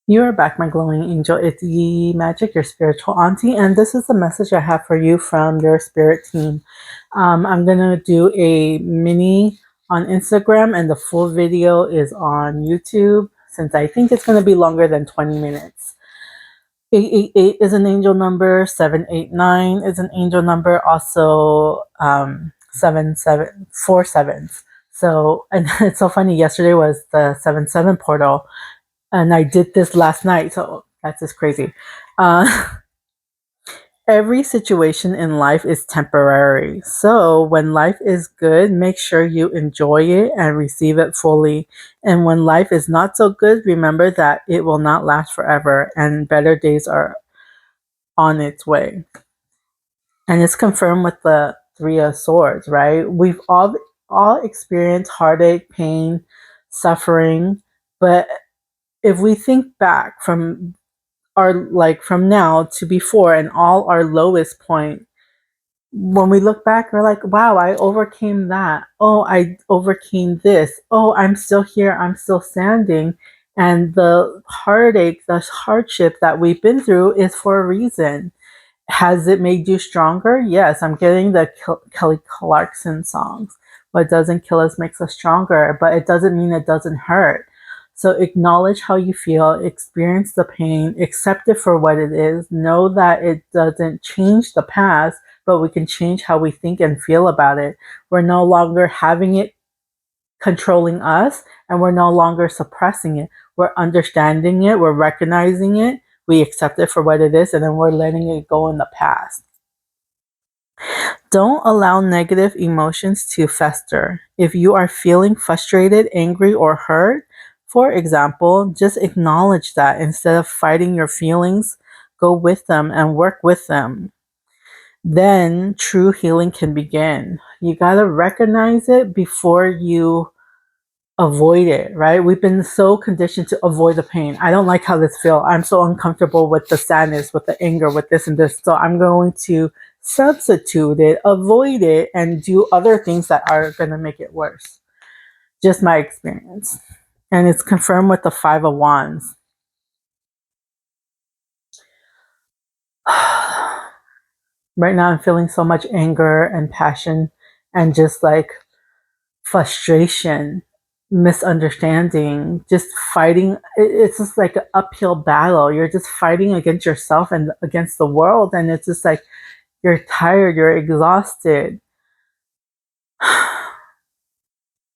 You are back, my glowing angel. It's Yee Magic, your spiritual auntie, and this is the message I have for you from your spirit team. I'm gonna do a mini on Instagram, and the full video is on YouTube since I think it's gonna be longer than 20 minutes. 888 is an angel number. 789 is an angel number. Also, 7 7 4 sevens. So, and it's so funny. Yesterday was the 7 7 portal and I did this last night, so that's just crazy. Uh, every situation in life is temporary. So when life is good, make sure you enjoy it and receive it fully. And when life is not so good, remember that it will not last forever and better days are on its way. And it's confirmed with the Three of Swords, right? We've all experienced heartache, pain, suffering, but if we think back from from now to before and all our lowest point, when we look back, we're like, wow, I overcame that. Oh, I overcame this. Oh, I'm still here. I'm still standing. And the heartache, the hardship that we've been through is for a reason. Has it made you stronger? Yes, I'm getting the Kelly Clarkson songs. What doesn't kill us makes us stronger, but it doesn't mean it doesn't hurt. So acknowledge how you feel, experience the pain, accept it for what it is, know that it doesn't change the past, but we can change how we think and feel about it. We're no longer having it controlling us, and we're no longer suppressing it. We're understanding it, we're recognizing it, we accept it for what it is, and then we're letting it go in the past. Don't allow negative emotions to fester. If you are feeling frustrated, angry, or hurt, for example, just acknowledge that instead of fighting your feelings, go with them and work with them. Then true healing can begin. You gotta recognize it before you avoid it, right? We've been so conditioned to avoid the pain. I don't like how this feels. I'm so uncomfortable with the sadness, with the anger, with this and this. So I'm going to substitute it, avoid it, and do other things that are going to make it worse. Just my experience. And it's confirmed with the Five of Wands. Right now, I'm feeling so much anger and passion and just like frustration, misunderstanding, just fighting. It's just like an uphill battle. You're just fighting against yourself and against the world. And it's just like you're tired, you're exhausted.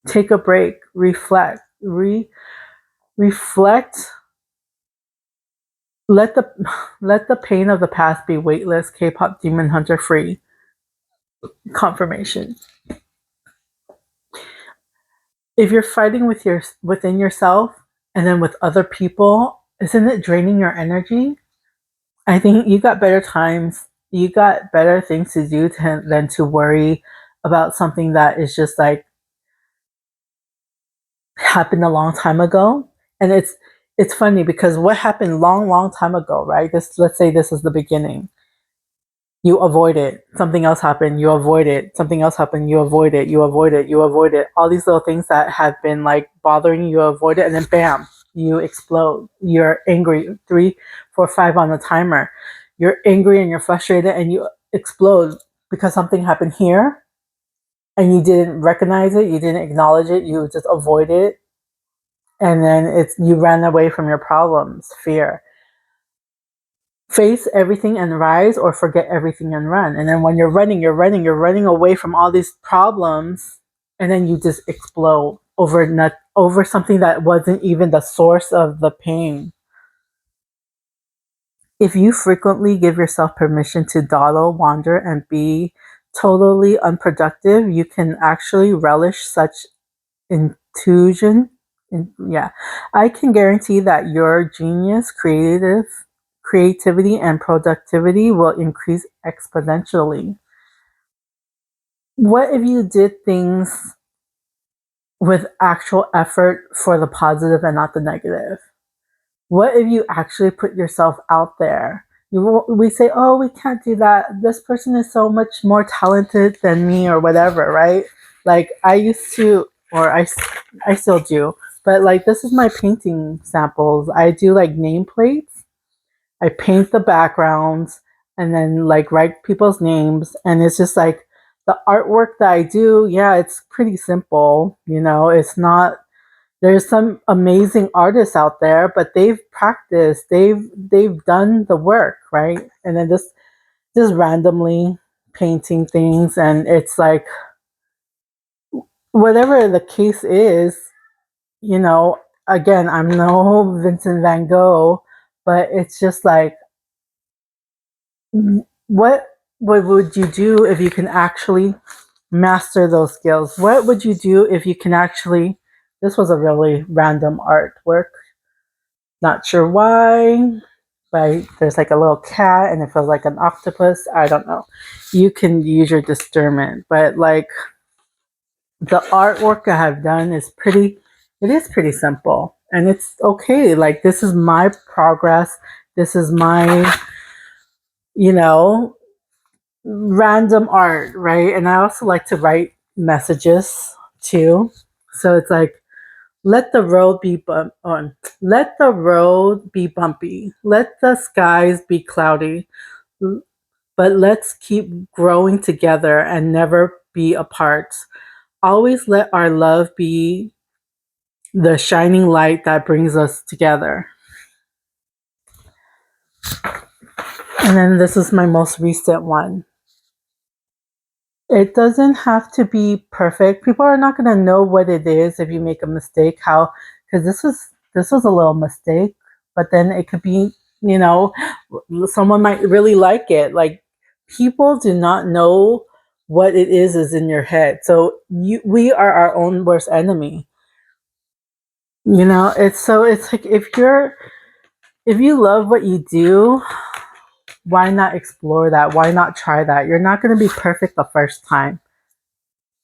Take a break, reflect, reflect. Let the pain of the past be weightless. K-pop Demon Hunter free. Confirmation. If you're fighting within yourself and then with other people, isn't it draining your energy? I think you got better times. You got better things to do than to worry about something that is just like happened a long time ago. And it's funny because what happened long time ago, right? Let's say this is the beginning. You avoid it. Something else happened. You avoid it. Something else happened. You avoid it. You avoid it. You avoid it. All these little things that have been like bothering you, avoid it, and then bam, you explode. You're angry. 3, 4, 5 on the timer. You're angry and you're frustrated and you explode because something happened here and you didn't recognize it. You didn't acknowledge it. You just avoid it. And then you ran away from your problems, fear. Face everything and rise, or forget everything and run. And then when you're running away from all these problems, and then you just explode over something that wasn't even the source of the pain. If you frequently give yourself permission to dawdle, wander, and be totally unproductive, you can actually relish such intrusion. Yeah, I can guarantee that your genius, creativity, and productivity will increase exponentially. What if you did things with actual effort for the positive and not the negative? What if you actually put yourself out there? We say, oh, we can't do that. This person is so much more talented than me or whatever, right? Like I used to, or I still do, But like this is my painting samples. I do like nameplates. I paint the backgrounds and then like write people's names, and it's just like the artwork that I do, yeah, it's pretty simple, you know, it's not, there's some amazing artists out there, but they've practiced, they've done the work, right? And then just randomly painting things, and it's like whatever the case is, you know, again, I'm no Vincent van Gogh, but it's just like what what would you do if you can actually master those skills? What would you do if you can actually, this was a really random artwork, not sure why, but there's like a little cat and it feels like an octopus. I don't know. You can use your discernment, but like the artwork I have done is pretty, it is pretty simple and it's okay. Like this is my progress. This is my, you know, random art, right? And I also like to write messages too. So it's like, let the road be let the road be bumpy. Let the skies be cloudy. But let's keep growing together and never be apart. Always let our love be the shining light that brings us together. And then this is my most recent one. It doesn't have to be perfect. People are not going to know what it is if you make a mistake. How? Because this was a little mistake, but then it could be, you know, someone might really like it. Like people do not know what it is in your head. So we are our own worst enemy. You know, it's like if you love what you do, why not explore that? Why not try that? You're not going to be perfect the first time.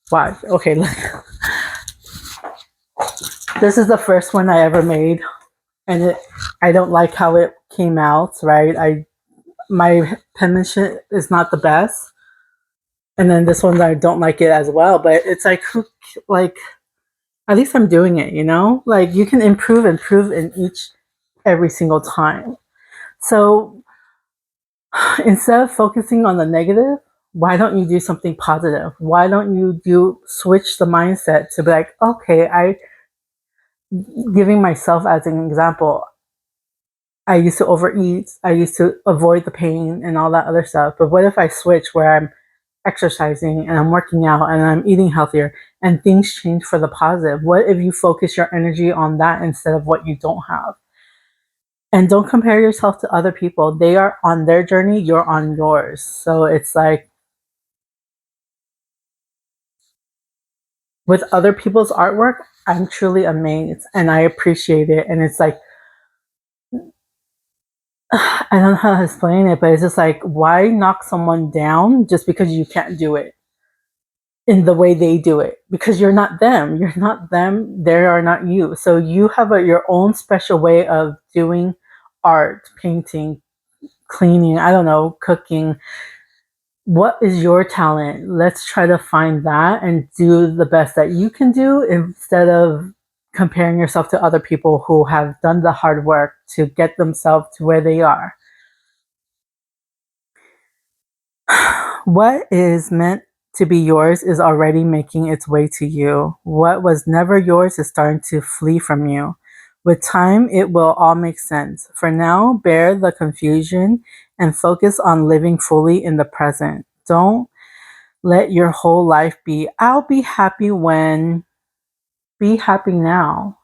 Wow. Okay. This is the first one I ever made, and I don't like how it came out. Right. My penmanship is not the best, and then this one I don't like it as well. But it's like like at least I'm doing it. You know, like you can improve in each every single time. So instead of focusing on the negative, why don't you do something positive? Why don't you switch the mindset to be like, okay, I giving myself as an example, I used to overeat, I used to avoid the pain and all that other stuff. But what if I switch where I'm exercising and I'm working out and I'm eating healthier and things change for the positive? What if you focus your energy on that instead of what you don't have? And don't compare yourself to other people. They are on their journey, you're on yours. So it's like with other people's artwork, I'm truly amazed and I appreciate it. And it's like, I don't know how to explain it, but it's just like, why knock someone down just because you can't do it in the way they do it? Because you're not them. You're not them. They are not you. So you have your own special way of doing art, painting, cleaning, I don't know, cooking. What is your talent? Let's try to find that and do the best that you can do instead of comparing yourself to other people who have done the hard work to get themselves to where they are. What is meant to be yours is already making its way to you. What was never yours is starting to flee from you. With time, it will all make sense. For now, bear the confusion and focus on living fully in the present. Don't let your whole life be, I'll be happy when, be happy now.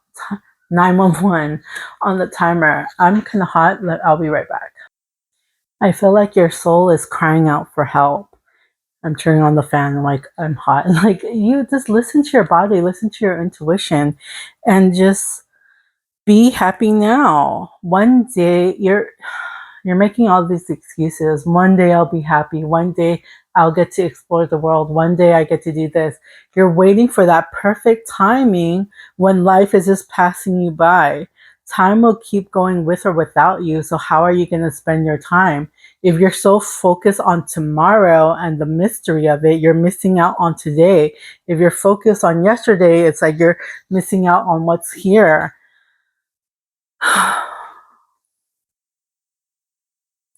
911 on the timer. I'm kind of hot. I'll be right back. I feel like your soul is crying out for help. I'm turning on the fan, like I'm hot. Like you just listen to your body, listen to your intuition, and just be happy now. One day you're making all these excuses. One day I'll be happy. One day I'll get to explore the world. One day I get to do this. You're waiting for that perfect timing when life is just passing you by. Time will keep going with or without you. So how are you going to spend your time? If you're so focused on tomorrow and the mystery of it, you're missing out on today. If you're focused on yesterday, it's like you're missing out on what's here.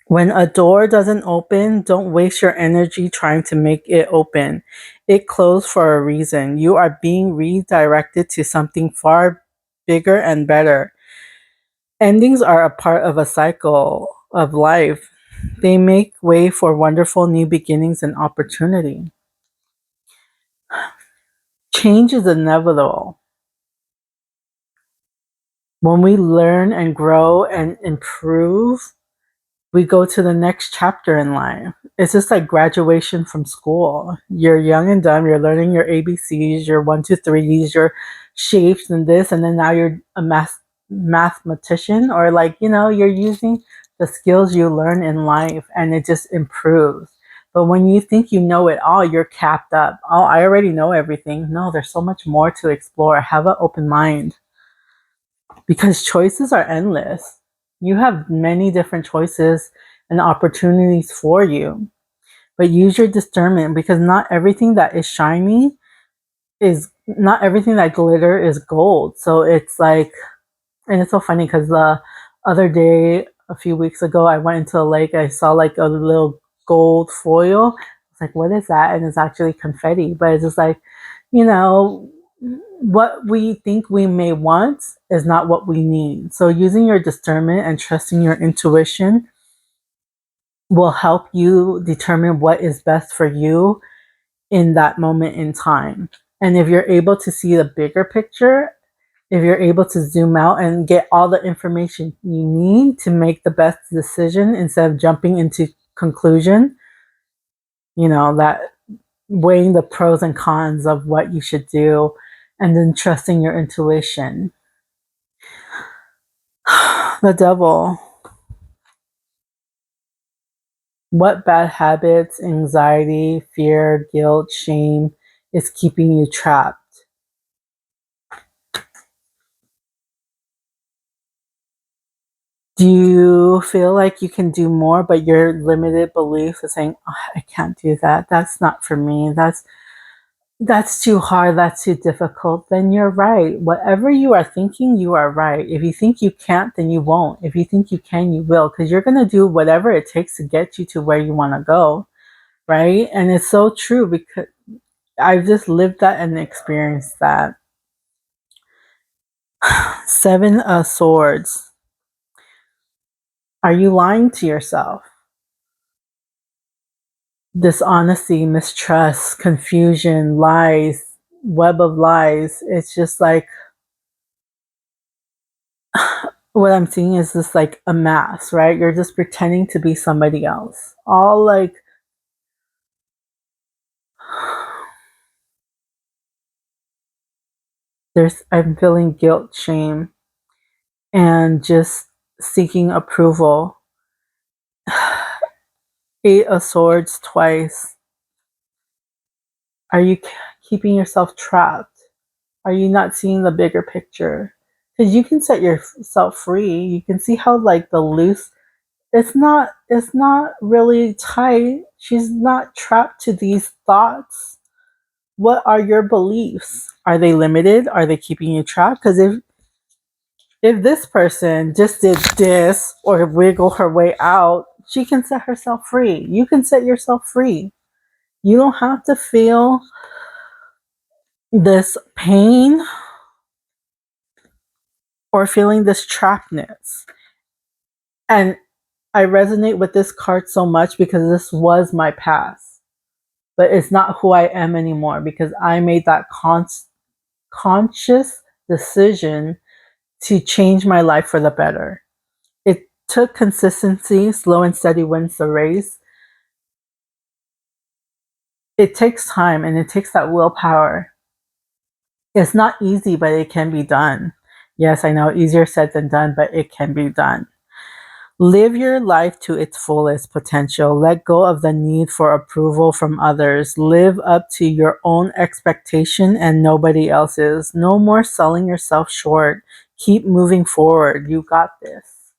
When a door doesn't open, don't waste your energy trying to make it open. It closed for a reason. You are being redirected to something far bigger and better. Endings are a part of a cycle of life. They make way for wonderful new beginnings and opportunity. Change is inevitable. When we learn and grow and improve, we go to the next chapter in life. It's just like graduation from school. You're young and dumb, you're learning your ABCs, your one, two, threes, your shapes and this, and then now you're a mathematician, or like, you're using the skills you learn in life and it just improves. But when you think you know it all, you're capped up. Oh, I already know everything. No, there's so much more to explore. Have an open mind because choices are endless. You have many different choices and opportunities for you, but use your discernment because not everything that is shiny is not everything that glitter is gold. So it's like, and it's so funny because the other day, a few weeks ago, I went into a lake. I saw like a little gold foil. It's like, what is that? And it's actually confetti, but it's just like, you know, what we think we may want is not what we need. So using your discernment and trusting your intuition will help you determine what is best for you in that moment in time. And if you're able to see the bigger picture, if you're able to zoom out and get all the information you need to make the best decision instead of jumping into conclusion, that weighing the pros and cons of what you should do and then trusting your intuition. The devil. What bad habits, anxiety, fear, guilt, shame is keeping you trapped? Do you feel like you can do more, but your limited belief is saying, oh, I can't do that. That's not for me. That's too hard. That's too difficult. Then you're right. Whatever you are thinking, you are right. If you think you can't, then you won't. If you think you can, you will, because you're going to do whatever it takes to get you to where you want to go. Right. And it's so true because I've just lived that and experienced that. Seven of Swords. Are you lying to yourself? Dishonesty, mistrust, confusion, lies, web of lies. It's just like what I'm seeing is just like a mask, right? You're just pretending to be somebody else. All like I'm feeling guilt, shame, and just seeking approval. Eight of Swords twice. Are you keeping yourself trapped? Are you not seeing the bigger picture? Because you can set yourself free. You can see how like the loose, it's not really tight. She's not trapped to these thoughts. What are your beliefs? Are they limited? Are they keeping you trapped? Because if this person just did this or wiggle her way out, she can set herself free. You can set yourself free. You don't have to feel this pain or feeling this trappedness. And I resonate with this card so much because this was my past, but it's not who I am anymore because I made that conscious decision to change my life for the better. It took consistency. Slow and steady wins the race. It takes time and it takes that willpower. It's not easy, but it can be done. Yes, I know, easier said than done, but it can be done. Live your life to its fullest potential. Let go of the need for approval from others. Live up to your own expectation and nobody else's. No more selling yourself short. Keep moving forward. You got this.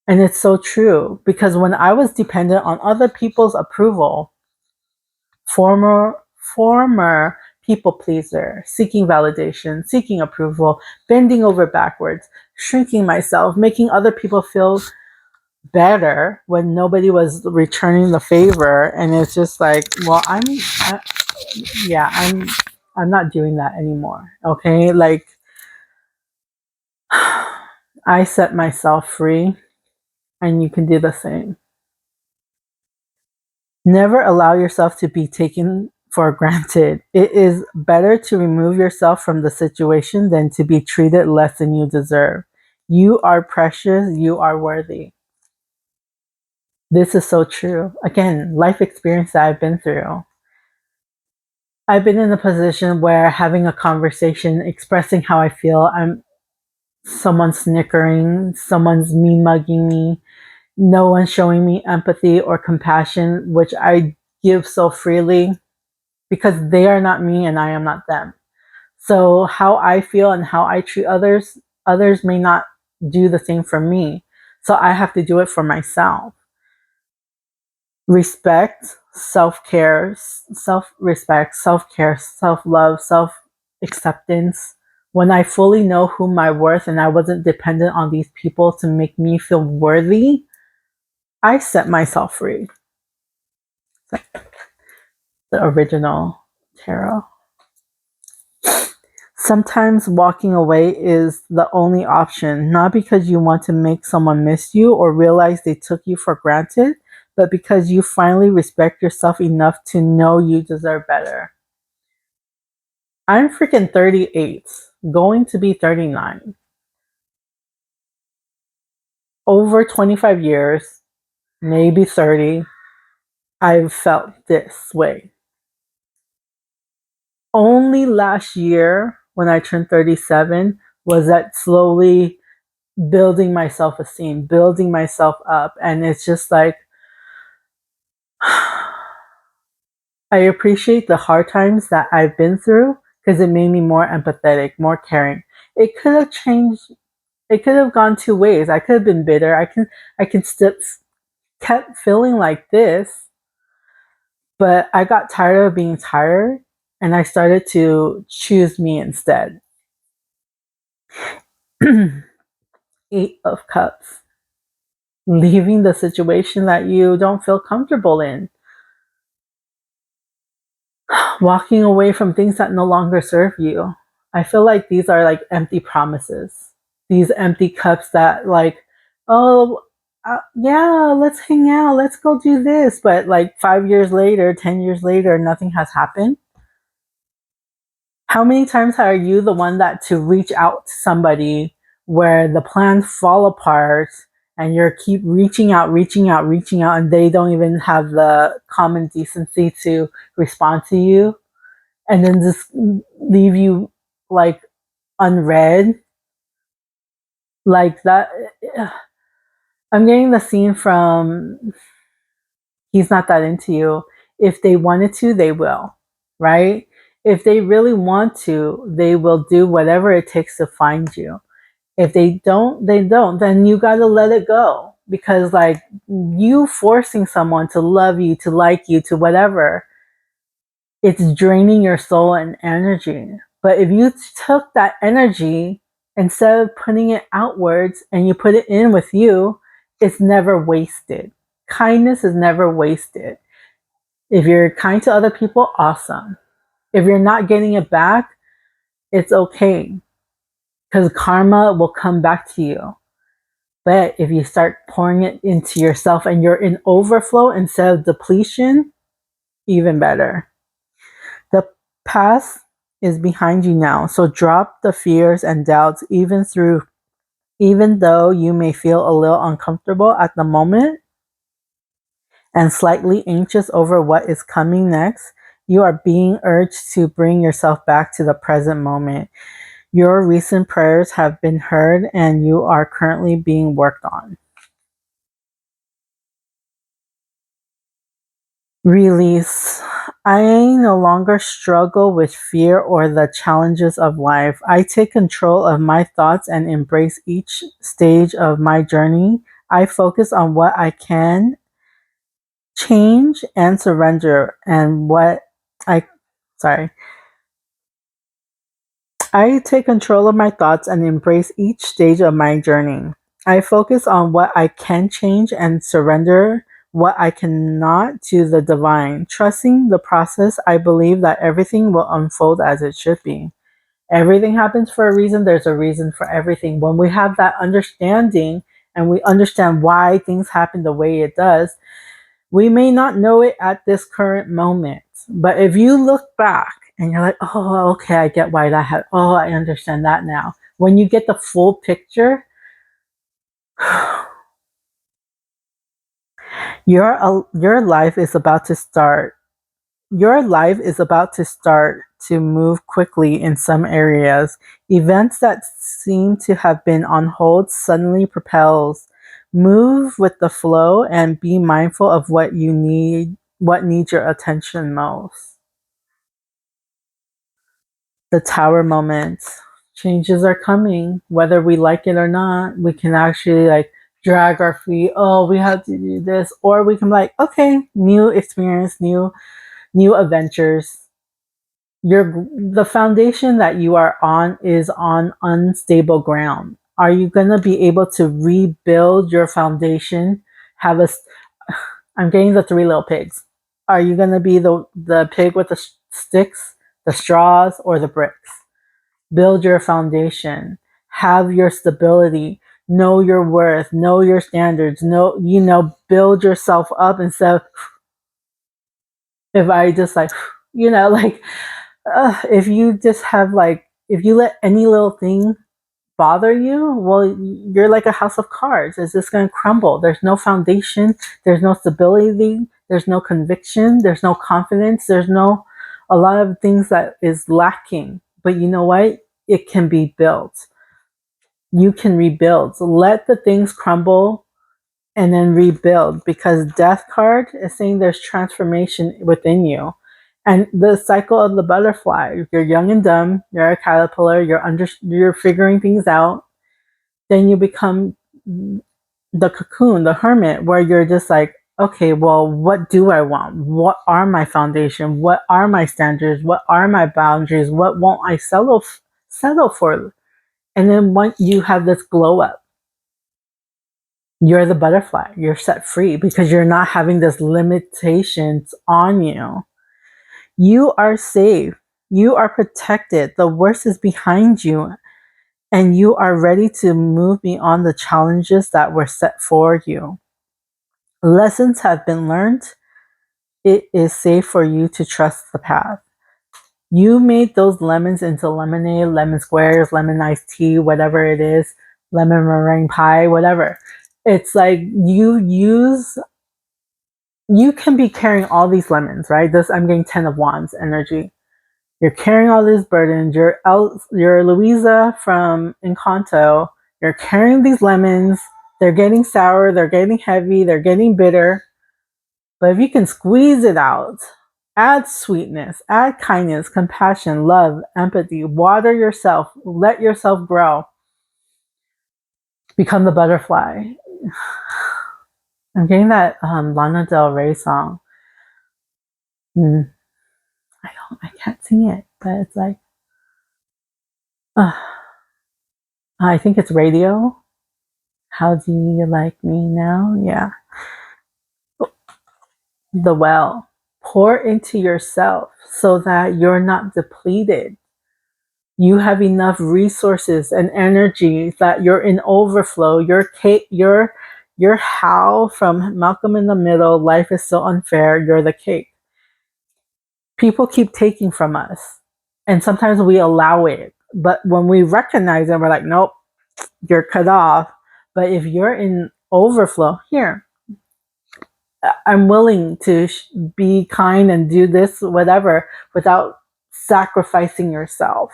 And it's so true because when I was dependent on other people's approval, former former people pleaser, seeking validation, seeking approval, bending over backwards, shrinking myself, making other people feel better when nobody was returning the favor, and it's just like, well, yeah, I'm not doing that anymore. Okay, like I set myself free, and you can do the same. Never allow yourself to be taken for granted. It is better to remove yourself from the situation than to be treated less than you deserve. You are precious, you are worthy. This is so true. Again, life experience that I've been through. I've been in a position where having a conversation, expressing how I feel, I'm someone snickering, someone's mean mugging me, no one showing me empathy or compassion, which I give so freely because they are not me and I am not them. So how I feel and how I treat others, others may not do the same for me. So I have to do it for myself. Respect, self-care, self-respect, self-care, self-love, self-acceptance. When I fully know who my worth and I wasn't dependent on these people to make me feel worthy, I set myself free. The original tarot. Sometimes walking away is the only option, not because you want to make someone miss you or realize they took you for granted, but because you finally respect yourself enough to know you deserve better. I'm freaking 38, going to be 39. Over 25 years, maybe 30, I've felt this way. Only last year, when I turned 37, was that slowly building my self esteem, building myself up. And it's just like, I appreciate the hard times that I've been through because it made me more empathetic, more caring. It could have changed. It could have gone two ways. I could have been bitter. I can still kept feeling like this, but I got tired of being tired and I started to choose me instead. Eight of Cups. Leaving the situation that you don't feel comfortable in. Walking away from things that no longer serve you. I feel like these are like empty promises. These empty cups that like, oh, yeah, let's hang out, let's go do this. But like 5 years later, 10 years later, nothing has happened. How many times are you the one that to reach out to somebody where the plans fall apart and you're keep reaching out, reaching out, reaching out, and they don't even have the common decency to respond to you, and then just leave you like unread like that? I'm getting the scene from He's Not That Into You. If they wanted to, they will, right? If they really want to, they will do whatever it takes to find you. If they don't, they don't. Then you got to let it go, because like, you forcing someone to love you, to like you, to whatever, it's draining your soul and energy. But if you took that energy, instead of putting it outwards and you put it in with you, it's never wasted. Kindness is never wasted. If you're kind to other people, awesome. If you're not getting it back, it's okay, because karma will come back to you. But if you start pouring it into yourself and you're in overflow instead of depletion, even better. The past is behind you now, so drop the fears and doubts, even though you may feel a little uncomfortable at the moment and slightly anxious over what is coming next. You are being urged to bring yourself back to the present moment. Your recent prayers have been heard and you are currently being worked on. Release. I no longer struggle with fear or the challenges of life. I take control of my thoughts and embrace each stage of my journey. I focus on what I can change and surrender and what I sorry. I take control of my thoughts and embrace each stage of my journey. I focus on what I can change and surrender what I cannot to the divine. Trusting the process, I believe that everything will unfold as it should be. Everything happens for a reason. There's a reason for everything. When we have that understanding and we understand why things happen the way it does, we may not know it at this current moment, but if you look back and you're like, oh, okay, I get why that happened. Oh, I understand that now. When you get the full picture, your life is about to start. Your life is about to start to move quickly in some areas. Events that seem to have been on hold suddenly propels. Move with the flow and be mindful of what needs your attention most. The tower moments. Changes are coming, whether we like it or not. We can actually like drag our feet. Oh, we have to do this, or we can be like, okay, new experience, new adventures. The foundation that you are on is on unstable ground. Are you gonna be able to rebuild your foundation? Have a I'm getting the three little pigs. Are you gonna be the pig with the sticks, the straws, or the bricks? Build your foundation, have your stability, know your worth, know your standards, build yourself up instead of if I just like, like if you just have like, if you let any little thing bother you, well, you're like a house of cards. It's just going to crumble. There's no foundation, there's no stability, there's no conviction, there's no confidence, there's no a lot of things that is lacking. But you know what? It can be built. You can rebuild. So let the things crumble and then rebuild, because death card is saying there's transformation within you. And the cycle of the butterfly, you're young and dumb, you're a caterpillar, you're figuring things out, then you become the cocoon, the hermit, where you're just like, okay, well, what do I want? What are my foundation? What are my standards? What are my boundaries? What won't I settle for? And then once you have this glow up, you're the butterfly. You're set free because you're not having this limitations on you. You are safe. You are protected. The worst is behind you, and you are ready to move beyond the challenges that were set for you. Lessons have been learned. It is safe for you to trust the path. You made those lemons into lemonade, lemon squares, lemon iced tea, whatever it is, lemon meringue pie, whatever. It's like you can be carrying all these lemons, right? This I'm getting 10 of wands energy. You're carrying all these burdens. You're Louisa from Encanto. You're carrying these lemons. They're getting sour. They're getting heavy. They're getting bitter. But if you can squeeze it out, add sweetness, add kindness, compassion, love, empathy, water yourself, let yourself grow, become the butterfly. I'm getting that Lana Del Rey song. Mm, I can't sing it, but it's like, I think it's Radio. How do you like me now? Yeah. The well. Pour into yourself so that you're not depleted. You have enough resources and energy that you're in overflow. Your Hal from Malcolm in the Middle, life is so unfair, you're the cake. People keep taking from us. And sometimes we allow it. But when we recognize it, we're like, nope, you're cut off. But if you're in overflow, here, I'm willing to be kind and do this, whatever, without sacrificing yourself.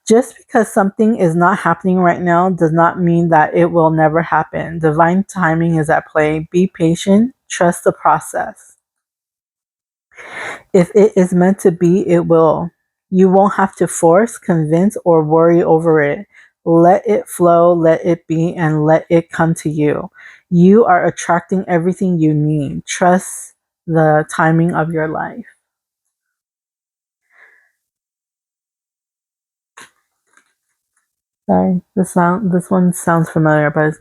Just because something is not happening right now does not mean that it will never happen. Divine timing is at play. Be patient, trust the process. If it is meant to be, it will. You won't have to force, convince, or worry over it. Let it flow, let it be, and let it come to you. You are attracting everything you need. Trust the timing of your life. Sorry, this one sounds familiar, but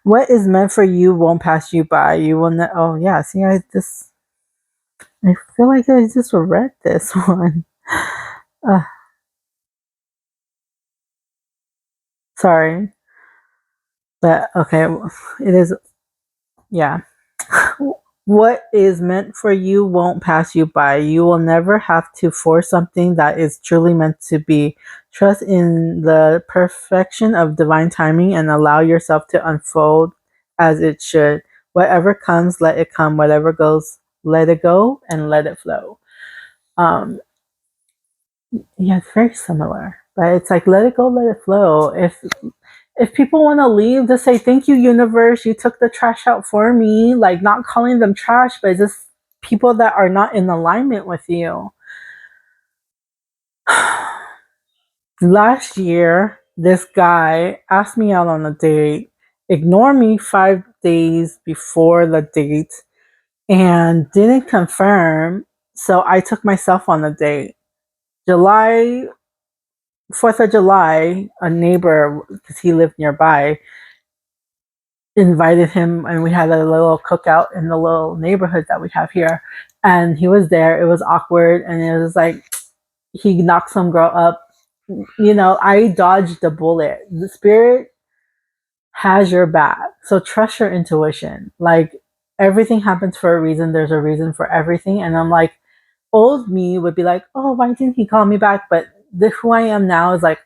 what is meant for you won't pass you by. You will not. Oh yeah, see, I feel like I just read this one. Uh, sorry, but okay, it is. Yeah. What is meant for you won't pass you by. You will never have to force something that is truly meant to be. Trust in the perfection of divine timing and allow yourself to unfold as it should. Whatever comes, let it come. Whatever goes, let it go and let it flow. Um, yeah, it's very similar, but it's like let it go, let it flow. If people want to leave, just say thank you, universe. You took the trash out for me. Like not calling them trash, but just people that are not in alignment with you. Last year, this guy asked me out on a date, ignored me 5 days before the date, and didn't confirm. So I took myself on a date. July 4th of July, a neighbor, because he lived nearby, invited him and we had a little cookout in the little neighborhood that we have here. And he was there. It was awkward. And it was like he knocked some girl up. You know, I dodged the bullet. The spirit has your back. So trust your intuition. Like everything happens for a reason. There's a reason for everything. And I'm like, old me would be like, oh, why didn't he call me back? But who I am now is like,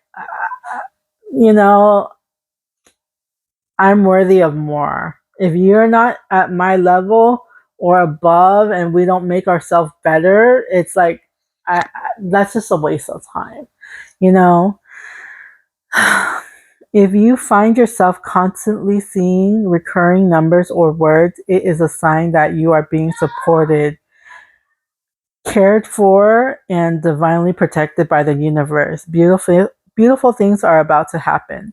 you know, I'm worthy of more. If you're not at my level or above and we don't make ourselves better, it's like, that's just a waste of time, you know? If you find yourself constantly seeing recurring numbers or words, it is a sign that you are being supported, cared for, and divinely protected by the universe. Beautiful things are about to happen.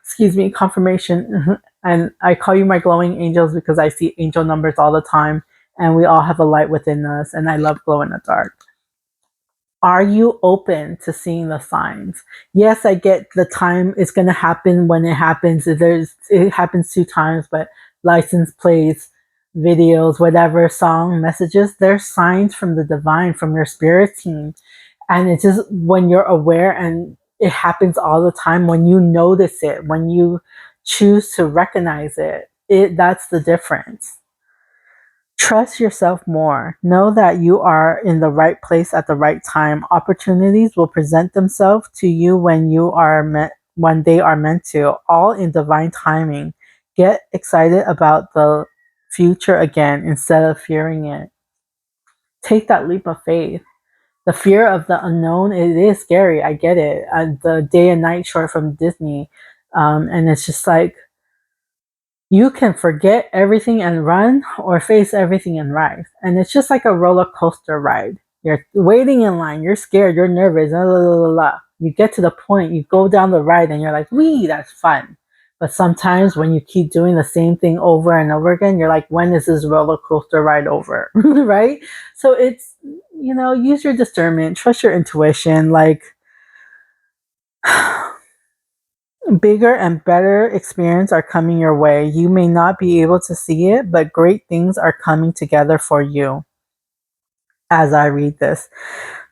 Excuse me, confirmation. And I call you my glowing angels because I see angel numbers all the time and we all have a light within us and I love glow in the dark. Are you open to seeing the signs? Yes, I get the time it's going to happen when it happens. It happens 2 times, but license plates, videos, whatever, song, messages, they're signs from the divine, from your spirit team. And it's just when you're aware and it happens all the time, when you notice it, when you choose to recognize it, that's the difference. Trust yourself more. Know that you are in the right place at the right time. Opportunities will present themselves to you when they are meant to, all in divine timing. Get excited about the future again instead of fearing it. Take that leap of faith. The fear of the unknown, it is scary. I get it. The day and night short from Disney. And it's just like you can forget everything and run or face everything and ride. And it's just like a roller coaster ride. You're waiting in line, you're scared, you're nervous, blah, blah, blah, blah. You get to the point, you go down the ride and you're like, wee, that's fun. But sometimes when you keep doing the same thing over and over again, you're like, when is this roller coaster ride over? Right? So it's, use your discernment, trust your intuition, like bigger and better experience are coming your way. You may not be able to see it, but great things are coming together for you as I read this.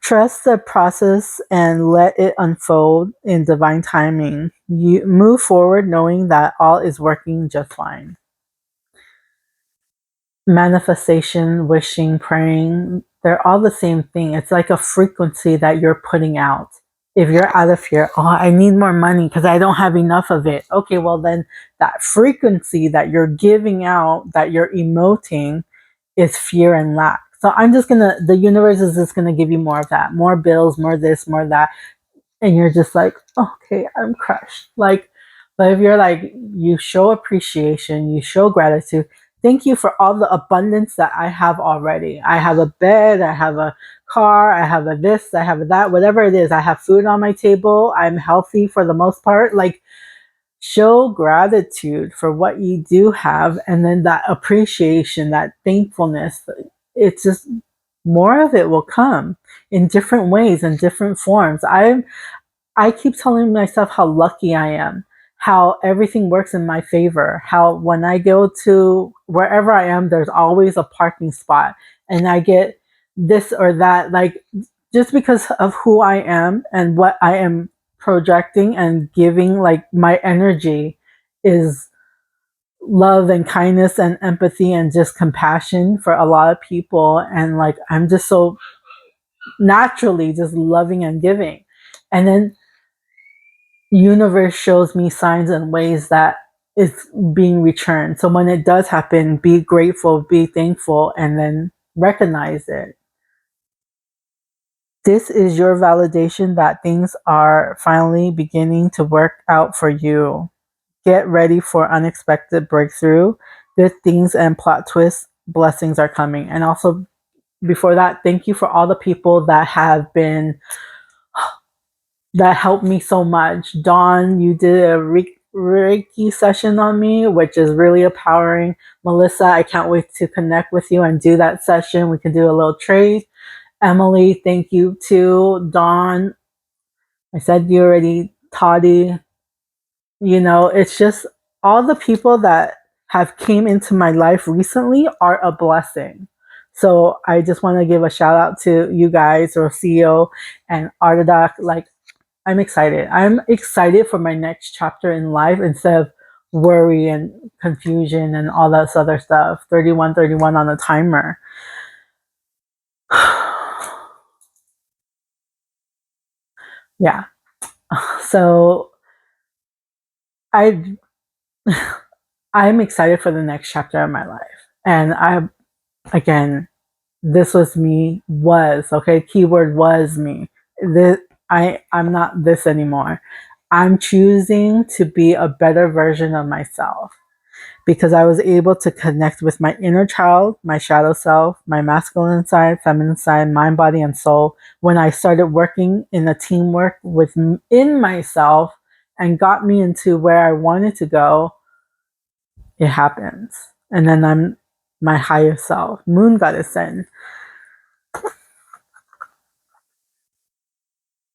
Trust the process and let it unfold in divine timing. You move forward knowing that all is working just fine. Manifestation, wishing, praying, they're all the same thing. It's like a frequency that you're putting out. If you're out of fear, oh, I need more money because I don't have enough of it. Okay, well, then that frequency that you're giving out, that you're emoting, is fear and lack. So the universe is just gonna give you more of that, more bills, more this, more that. And you're just like, okay, I'm crushed. Like, but if you're like, you show appreciation, you show gratitude, thank you for all the abundance that I have already. I have a bed, I have a car, I have a this, I have a that, whatever it is. I have food on my table. I'm healthy for the most part. Like, show gratitude for what you do have, and then that appreciation, that thankfulness. It's just more of it will come in different ways and different forms. I keep telling myself how lucky I am, how everything works in my favor, how when I go to wherever I am, there's always a parking spot and I get this or that. Like, just because of who I am and what I am projecting and giving, like, my energy is love and kindness and empathy and just compassion for a lot of people. And like, I'm just so naturally just loving and giving. And then universe shows me signs and ways that it's being returned. So when it does happen, be grateful, be thankful, and then recognize it. This is your validation that things are finally beginning to work out for you. Get ready for unexpected breakthrough. Good things and plot twists, blessings are coming. And also, before that, thank you for all the people that have been that helped me so much. Dawn, you did a Reiki session on me, which is really empowering. Melissa, I can't wait to connect with you and do that session. We can do a little trade. Emily, thank you too. Dawn, I said you already. Toddy, it's just all the people that have came into my life recently are a blessing. So I just want to give a shout out to you guys, or CEO and Artadoc. Like, I'm excited. I'm excited for my next chapter in life instead of worry and confusion and all that other stuff. 3131 on the timer. Yeah. So I I'm excited for the next chapter of my life. And again, this was me, okay, keyword was me. This I'm not this anymore. I'm choosing to be a better version of myself because I was able to connect with my inner child, my shadow self, my masculine side, feminine side, mind, body, and soul when I started working in a teamwork within myself and got me into where I wanted to go. It happens. And then I'm my higher self, moon goddess, and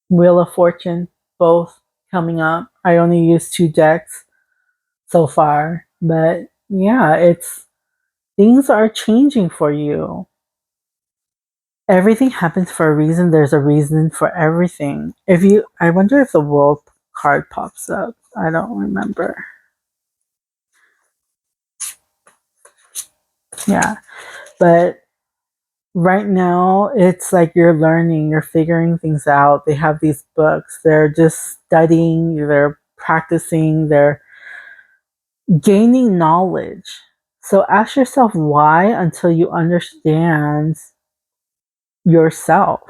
Wheel of Fortune, both coming up. I only used 2 decks so far, but yeah, things are changing for you. Everything happens for a reason. There's a reason for everything. I wonder if the world card pops up. I don't remember. Yeah, but right now it's like you're learning, you're figuring things out. They have these books. They're just studying. They're practicing. They're gaining knowledge. So ask yourself why until you understand yourself.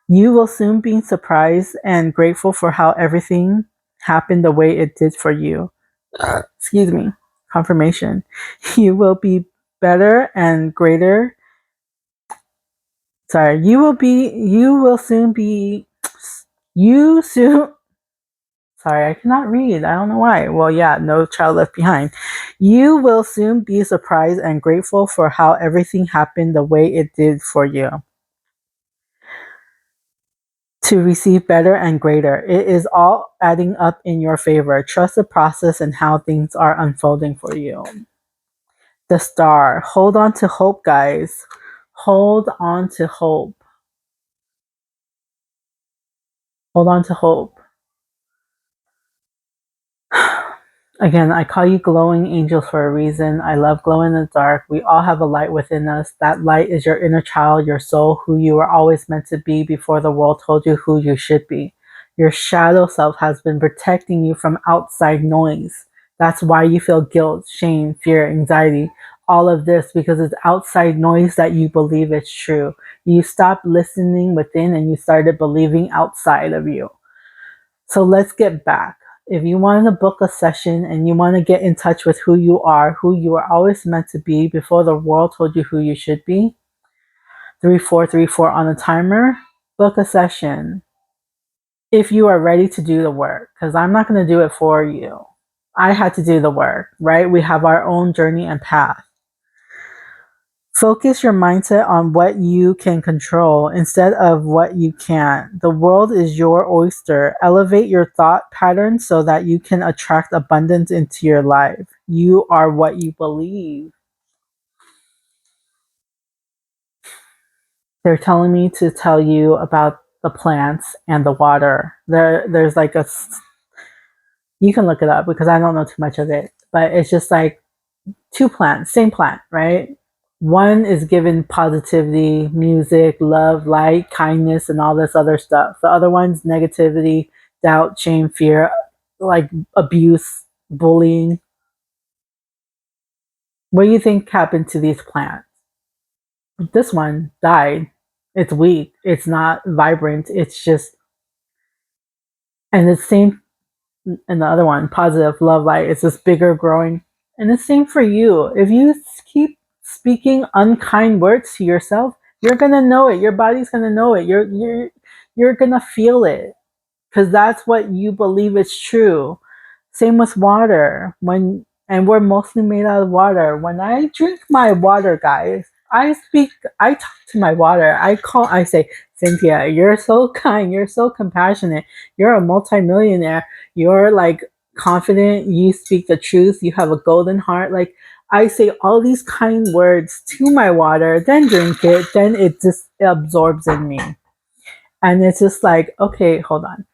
You will soon be surprised and grateful for how everything happened the way it did for you. Excuse me. Confirmation. You will be better and greater. Sorry, you will soon be, you soon, sorry, I cannot read. I don't know why. Well, yeah, no child left behind. You will soon be surprised and grateful for how everything happened the way it did for you. To receive better and greater. It is all adding up in your favor. Trust the process and how things are unfolding for you. The star. Hold on to hope, guys. Hold on to hope. Hold on to hope. Again, I call you glowing angels for a reason. I love glowing in the dark. We all have a light within us. That light is your inner child, your soul, who you were always meant to be before the world told you who you should be. Your shadow self has been protecting you from outside noise. That's why you feel guilt, shame, fear, anxiety, all of this because it's outside noise that you believe is true. You stopped listening within and you started believing outside of you. So let's get back. if you want to book a session and you want to get in touch with who you are always meant to be before the world told you who you should be, 3434 on a timer, book a session if you are ready to do the work, because I'm not going to do it for you. I had to do the work, right? We have our own journey and path. Focus your mindset on what you can control instead of what you can't. The world is your oyster. Elevate your thought pattern so that you can attract abundance into your life. You are what you believe. They're telling me to tell you about the plants and the water. There's like you can look it up because I don't know too much of it, but it's just like two plants, same plant, right? One is given positivity, music, love, light, kindness, and all this other stuff. The other one's negativity, doubt, shame, fear, like abuse, bullying. What do you think happened to these plants? This one died. It's weak. It's not vibrant. It's just, and the same and the other one, positive, love, light, it's this bigger, growing. And the same for you. If you keep speaking unkind words to yourself, you're gonna know it. Your body's gonna know it. You're gonna feel it because that's what you believe is true. Same with water. And we're mostly made out of water. When I drink my water, guys, I talk to my water. I say, Cynthia, you're so kind, you're so compassionate, you're a multimillionaire, you're like confident, you speak the truth, you have a golden heart. Like I say all these kind words to my water, then drink it, then it just absorbs in me. And it's just like, okay, hold on.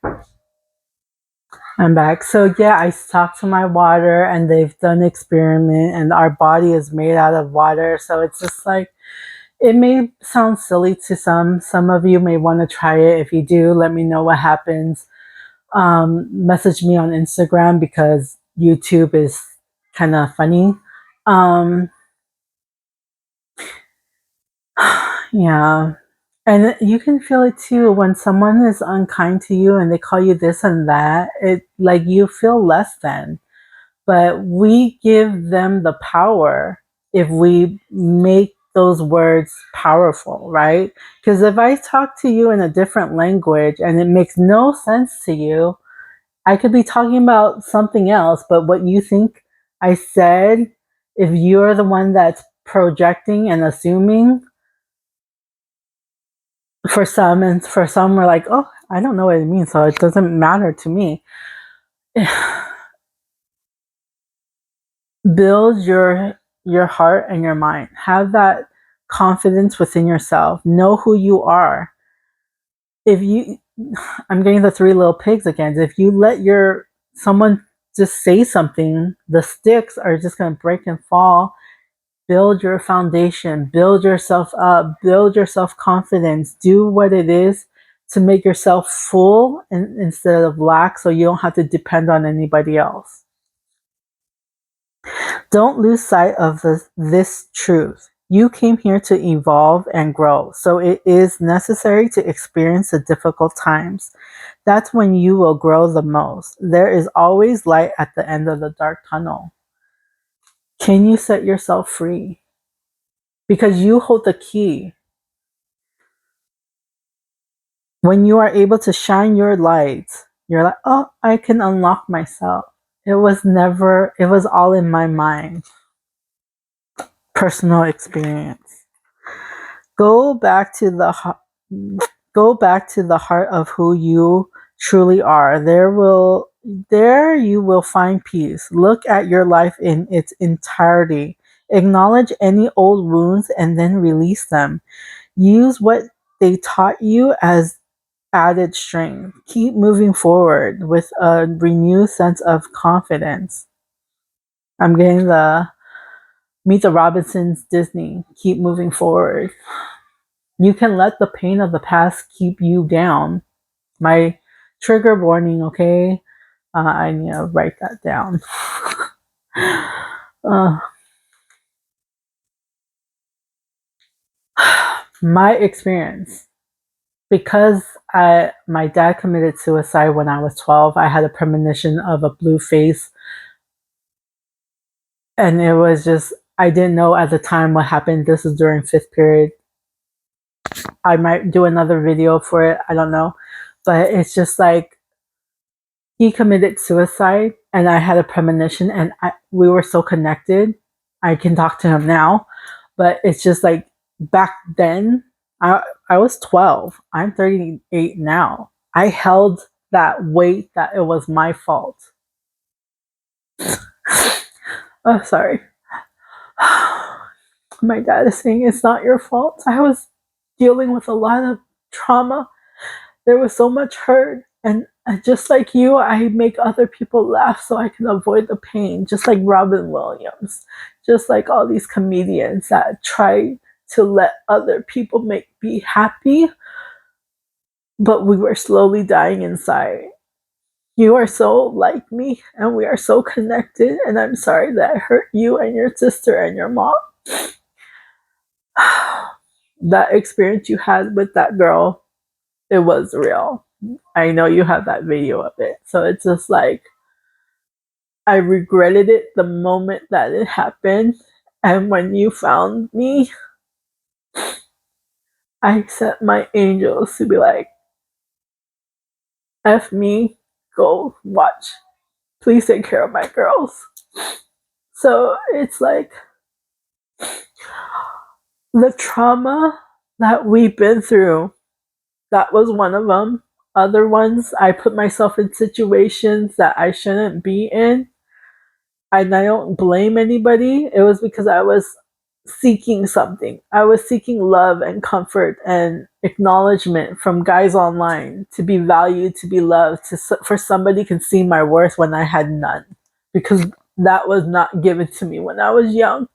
I'm back. So yeah, I talked to my water and they've done experiment and our body is made out of water. So it's just like, it may sound silly to some. Some of you may want to try it. If you do, let me know what happens. Message me on Instagram because YouTube is kind of funny. Um, yeah. And you can feel it too when someone is unkind to you and they call you this and that. It like you feel less than. But we give them the power if we make those words powerful, right? Because if I talk to you in a different language and it makes no sense to you, I could be talking about something else, but what you think I said, if you're the one that's projecting and assuming, for some, and for some, we're like, oh, I don't know what it means, so it doesn't matter to me. Build your heart and your mind. Have that confidence within yourself. Know who you are. If you I'm getting the three little pigs again. If you let your someone just say something, the sticks are just going to break and fall. Build your foundation, build yourself up, build your self confidence, do what it is to make yourself full instead of lack so you don't have to depend on anybody else. Don't lose sight of this truth. You came here to evolve and grow, so it is necessary to experience the difficult times. That's when you will grow the most. There is always light at the end of the dark tunnel. Can you set yourself free? Because you hold the key. When you are able to shine your light, you're like, oh, I can unlock myself. It was all in my mind. Personal experience. Go back to the go back to the heart of who you truly are. There you will find peace. Look at your life in its entirety. Acknowledge any old wounds and then release them. Use what they taught you as added strength. Keep moving forward with a renewed sense of confidence. I'm getting the Meet the Robinsons Disney. Keep moving forward. You can let the pain of the past keep you down. My trigger warning, okay? I need to write that down. uh, my experience, because my dad committed suicide when I was 12. I had a premonition of a blue face, and it was just, I didn't know at the time what happened. This is during fifth period. I might do another video for it. I don't know. But it's just like he committed suicide and I had a premonition and we were so connected. I can talk to him now. But it's just like back then, I was 12. I'm 38 now. I held that weight that it was my fault. Oh, sorry. My dad is saying it's not your fault. I was dealing with a lot of trauma. There was so much hurt. And just like you, I make other people laugh so I can avoid the pain. Just like Robin Williams. Just like all these comedians that try to let other people be happy. But we were slowly dying inside. You are so like me, and we are so connected. And I'm sorry that I hurt you and your sister and your mom. That experience you had with that girl, it was real. I know you have that video of it. So it's just like, I regretted it the moment that it happened. And when you found me, I sent my angels to be like, F me, go watch. Please take care of my girls. So it's like the trauma that we've been through, that was one of them. Other ones, I put myself in situations that I shouldn't be in. And I don't blame anybody. It was because I was seeking something. I was seeking love and comfort and acknowledgement from guys online, to be valued, to be loved, for somebody can see my worth when I had none. Because that was not given to me when I was young.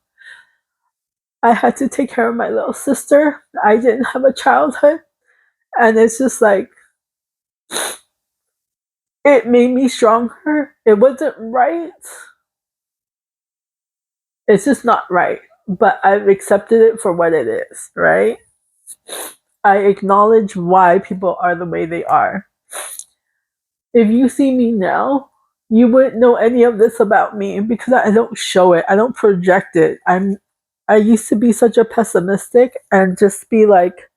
I had to take care of my little sister. I didn't have a childhood. And it's just like, it made me stronger. It wasn't right. It's just not right. But I've accepted it for what it is, right? I acknowledge why people are the way they are. If you see me now, you wouldn't know any of this about me because I don't show it. I don't project it. I used to be such a pessimistic and just be like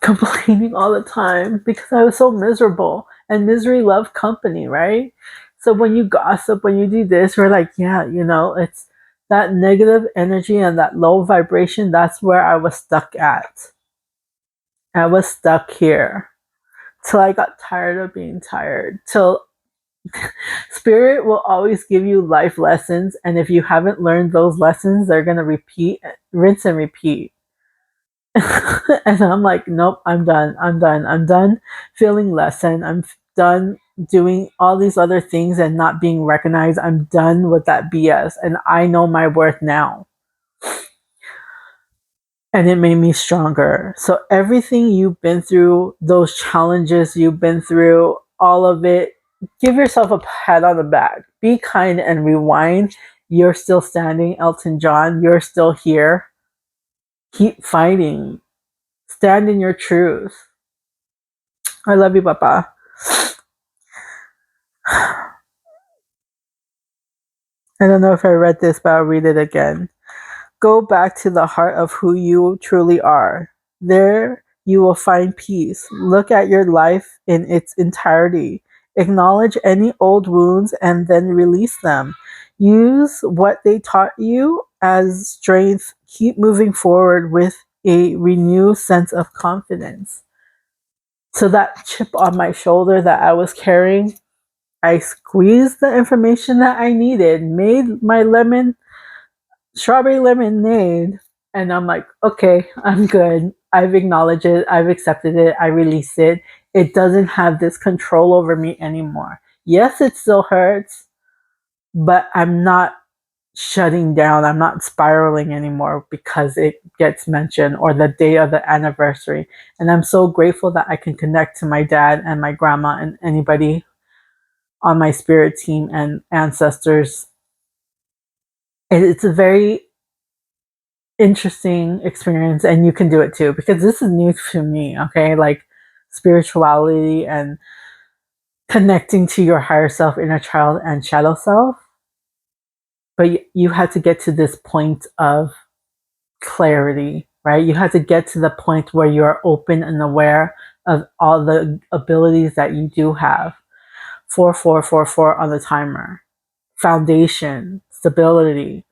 complaining all the time because I was so miserable, and misery loved company, right? So when you gossip, when you do this, we're like, yeah, it's that negative energy and that low vibration. That's where I was stuck at. I was stuck here till I got tired of being tired. Till spirit will always give you life lessons, and if you haven't learned those lessons, they're gonna repeat, rinse and repeat. And I'm like, nope, I'm done. I'm done feeling lesson. I'm done doing all these other things and not being recognized. I'm done with that BS, and I know my worth now. And it made me stronger. So everything you've been through, those challenges you've been through, all of it, give yourself a pat on the back. Be kind and rewind. You're still standing, Elton John. You're still here. Keep fighting. Stand in your truth. I love you, Papa. I don't know if I read this, but I'll read it again. Go back to the heart of who you truly are. There you will find peace. Look at your life in its entirety. Acknowledge any old wounds and then release them. Use what they taught you as strength. Keep moving forward with a renewed sense of confidence. So that chip on my shoulder that I was carrying, I squeezed the information that I needed, made my strawberry lemonade, and I'm like, okay, I'm good. I've acknowledged it. I've accepted it. I released it. It doesn't have this control over me anymore. Yes, it still hurts, but I'm not shutting down. I'm not spiraling anymore because it gets mentioned or the day of the anniversary. And I'm so grateful that I can connect to my dad and my grandma and anybody on my spirit team and ancestors. It's a very interesting experience, and you can do it too, because this is new to me, okay? Like spirituality and connecting to your higher self, inner child, and shadow self. But you had to get to this point of clarity, right? You have to get to the point where you're open and aware of all the abilities that you do have. 4444 on the timer. Foundation, stability.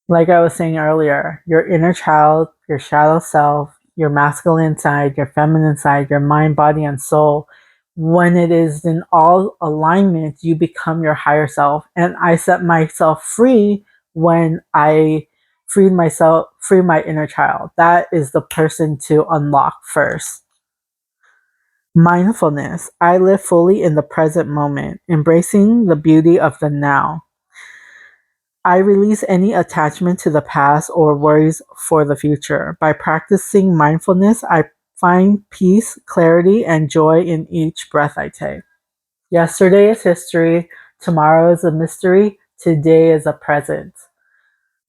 Like I was saying earlier, your inner child, your shadow self, your masculine side, your feminine side, your mind, body, and soul. When it is in all alignment, you become your higher self. And I set myself free when I free my inner child. That is the person to unlock first. Mindfulness. I live fully in the present moment, embracing the beauty of the now. I release any attachment to the past or worries for the future. By practicing mindfulness, I find peace, clarity, and joy in each breath I take. Yesterday is history, tomorrow is a mystery, today is a present.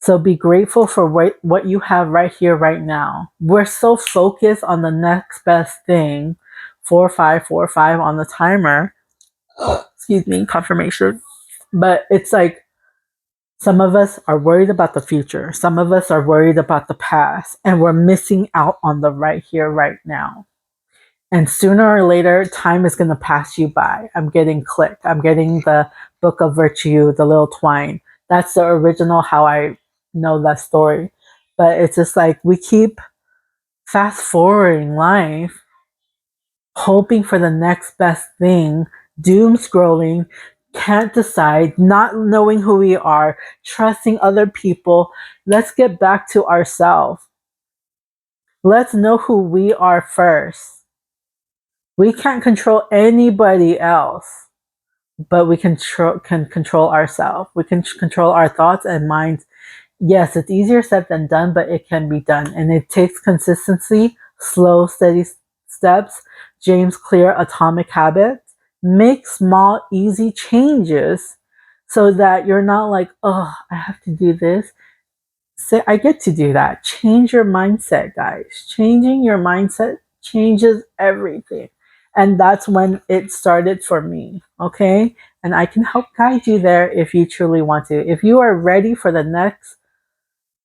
So be grateful for what you have right here, right now. We're so focused on the next best thing, 4545 on the timer. Excuse me, confirmation. But it's like, some of us are worried about the future. Some of us are worried about the past, and we're missing out on the right here, right now. And sooner or later, time is going to pass you by. I'm getting clicked. I'm getting the Book of Virtue, the little twine. That's the original how I know that story. But it's just like we keep fast forwarding life, hoping for the next best thing, doom scrolling, can't decide, not knowing who we are, trusting other people. Let's get back to ourselves. Let's know who we are first. We can't control anybody else, but we can control ourselves. We can control our thoughts and minds. Yes, it's easier said than done, but it can be done. And it takes consistency, slow, steady steps, James Clear atomic habits. Make small, easy changes so that you're not like, oh, I have to do this. Say, I get to do that. Change your mindset, guys. Changing your mindset changes everything. And that's when it started for me. Okay. And I can help guide you there if you truly want to. If you are ready for the next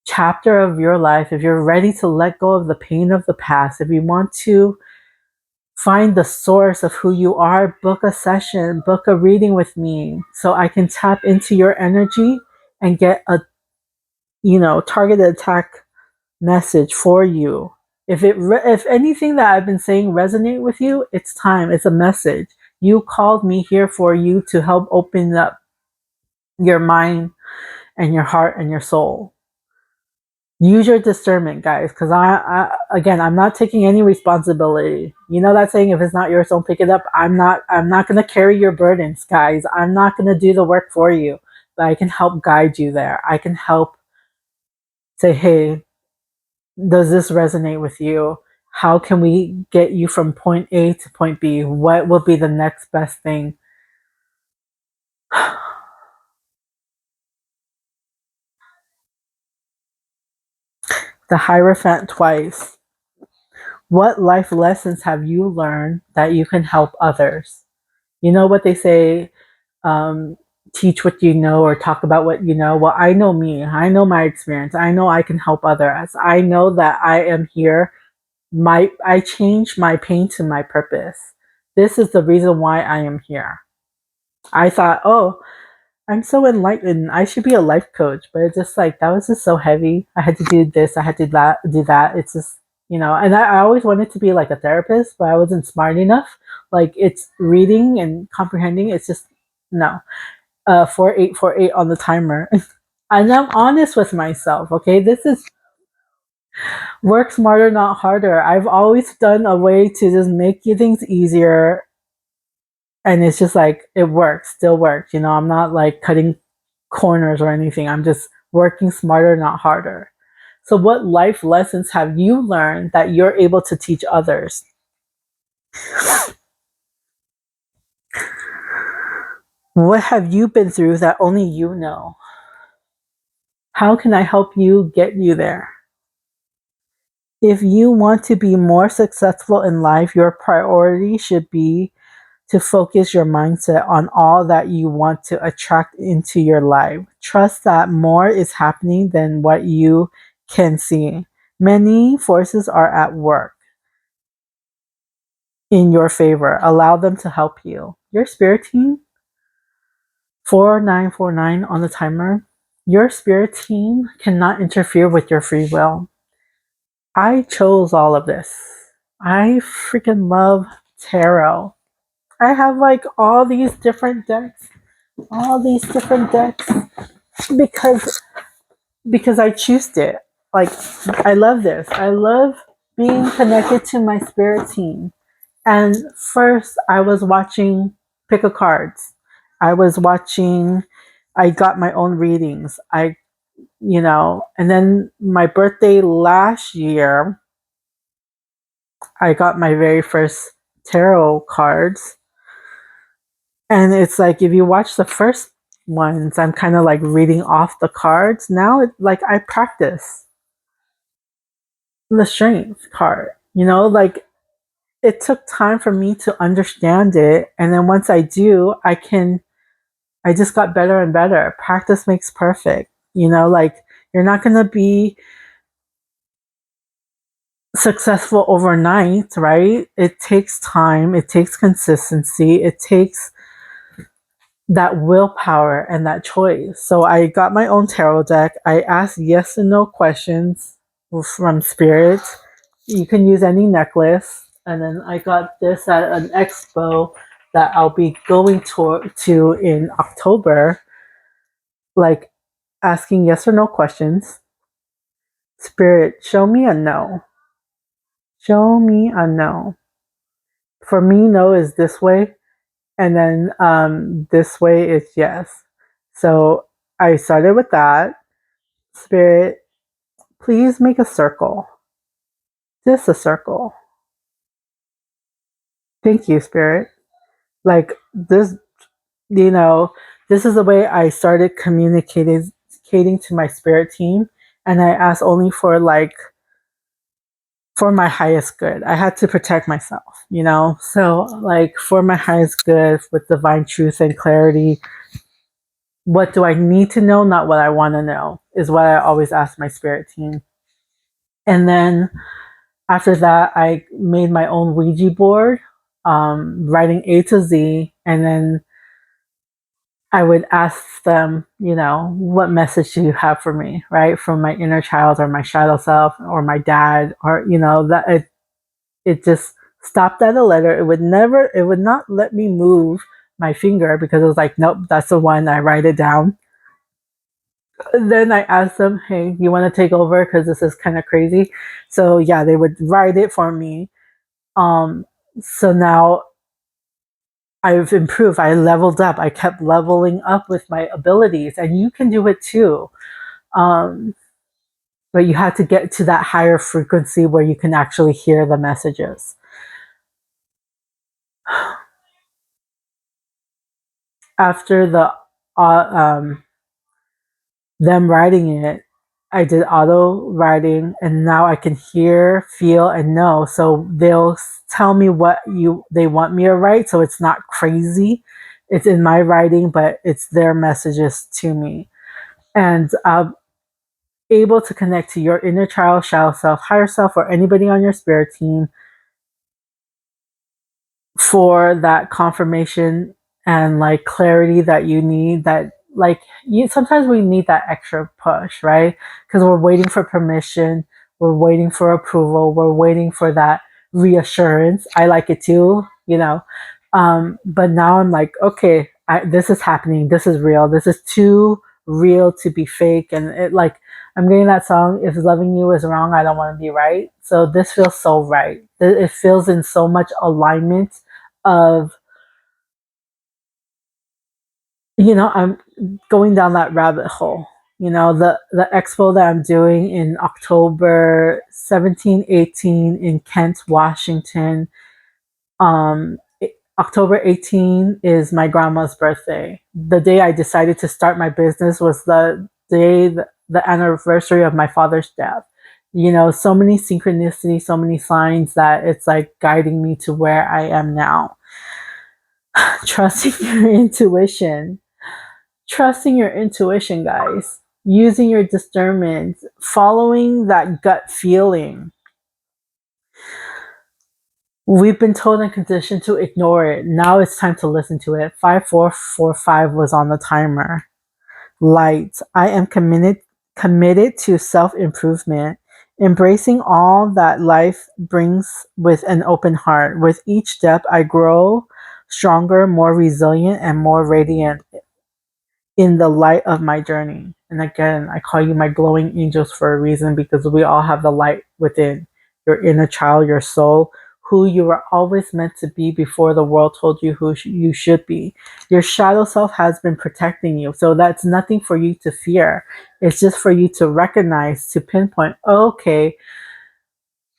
chapter of your life, if you're ready to let go of the pain of the past, if you want to find the source of who you are, book a session, book a reading with me so I can tap into your energy and get a targeted attack message for you. If anything that I've been saying resonate with you, it's time. It's a message. You called me here for you to help open up your mind and your heart and your soul. Use your discernment, guys, because again, I'm not taking any responsibility. You know that saying, if it's not yours, don't pick it up. I'm not gonna carry your burdens, guys. I'm not gonna do the work for you, but I can help guide you there. I can help say, hey, does this resonate with you? How can we get you from point A to point B? What will be the next best thing? The Hierophant twice. What life lessons have you learned that you can help others? You know what they say, um, teach what you know or talk about what you know. Well, I know me. I know my experience. I know I can help others. I know that I am here. I change my pain to my purpose. This is the reason why I am here. I thought, oh, I'm so enlightened. I should be a life coach, but it's just like that was just so heavy. I had to do this. I had to do that. It's just and I always wanted to be like a therapist, but I wasn't smart enough. Like it's reading and comprehending. It's just no. 4848 on the timer. And I'm honest with myself. Okay, this is work smarter, not harder. I've always done a way to just make you things easier, and it's just like it works, still works. I'm not like cutting corners or anything. I'm just working smarter, not harder. So, what life lessons have you learned that you're able to teach others? What have you been through that only you know? How can I help you get you there? If you want to be more successful in life, your priority should be to focus your mindset on all that you want to attract into your life. Trust that more is happening than what you can see. Many forces are at work in your favor. Allow them to help you. Your spirit team, 4949 on the timer, your spirit team cannot interfere with your free will. I chose all of this. I freaking love tarot. I have like all these different decks because I choose it. Like I love this. I love being connected to my spirit team. And first I was watching pick a cards. I was watching I got my own readings. And then my birthday last year, I got my very first tarot cards. And it's like if you watch the first ones, I'm kind of like reading off the cards. Now it's like I practice the strength card. Like it took time for me to understand it. And then once I do, I just got better and better. Practice makes perfect. Like you're not going to be successful overnight, right? It takes time, it takes consistency, it takes that willpower and that choice. So I got my own tarot deck. I asked yes and no questions from spirit. You can use any necklace. And then I got this at an expo that I'll be going to in October, like asking yes or no questions. Spirit, show me a no. Show me a no. For me, no is this way. And then this way is yes. So I started with that. Spirit, please make a circle. Just a circle. Thank you, Spirit. Like this, you know, this is the way I started communicating to my spirit team. And I asked only for my highest good. I had to protect myself. So like for my highest good with divine truth and clarity, what do I need to know, not what I want to know, is what I always ask my spirit team. And then after that, I made my own Ouija board, writing A to Z, and then I would ask them, what message do you have for me, right? From my inner child or my shadow self or my dad, or, that it just stopped at a letter. It would not let me move my finger because it was like, nope, that's the one. I write it down. Then I asked them, hey, you want to take over? Because this is kind of crazy. So yeah, they would write it for me. Um, so now I've improved. I leveled up. I kept leveling up with my abilities, and you can do it too. Um, but you have to get to that higher frequency where you can actually hear the messages. After them writing it, I did auto writing, and now I can hear, feel, and know. So they'll tell me what they want me to write. So it's not crazy. It's in my writing, but it's their messages to me. And I'm able to connect to your inner child, shadow self, higher self, or anybody on your spirit team for that confirmation and like clarity that you need, that like sometimes we need that extra push, right? Because we're waiting for permission, we're waiting for approval, we're waiting for that reassurance. I like it too. But now I'm like, okay, this is happening, this is real, this is too real to be fake. And it like I'm getting that song, if loving you is wrong, I don't want to be right. So this feels so right. It feels in so much alignment of, I'm going down that rabbit hole. The expo that I'm doing in October 17, 18 in Kent, Washington. um October 18 is my grandma's birthday. The day I decided to start my business was the day the anniversary of my father's death. So many synchronicities, so many signs that it's like guiding me to where I am now. Trusting your intuition. Trusting your intuition, guys. Using your discernment, following that gut feeling. We've been told and conditioned to ignore it. Now it's time to listen to it. 5445 was on the timer. Light. I am committed to self-improvement, embracing all that life brings with an open heart. With each step, I grow stronger, more resilient, and more radiant in the light of my journey. And again, I call you my glowing angels for a reason, because we all have the light within your inner child, your soul, who you were always meant to be before the world told you who you should be. Your shadow self has been protecting you. So that's nothing for you to fear. It's just for you to recognize, to pinpoint, okay,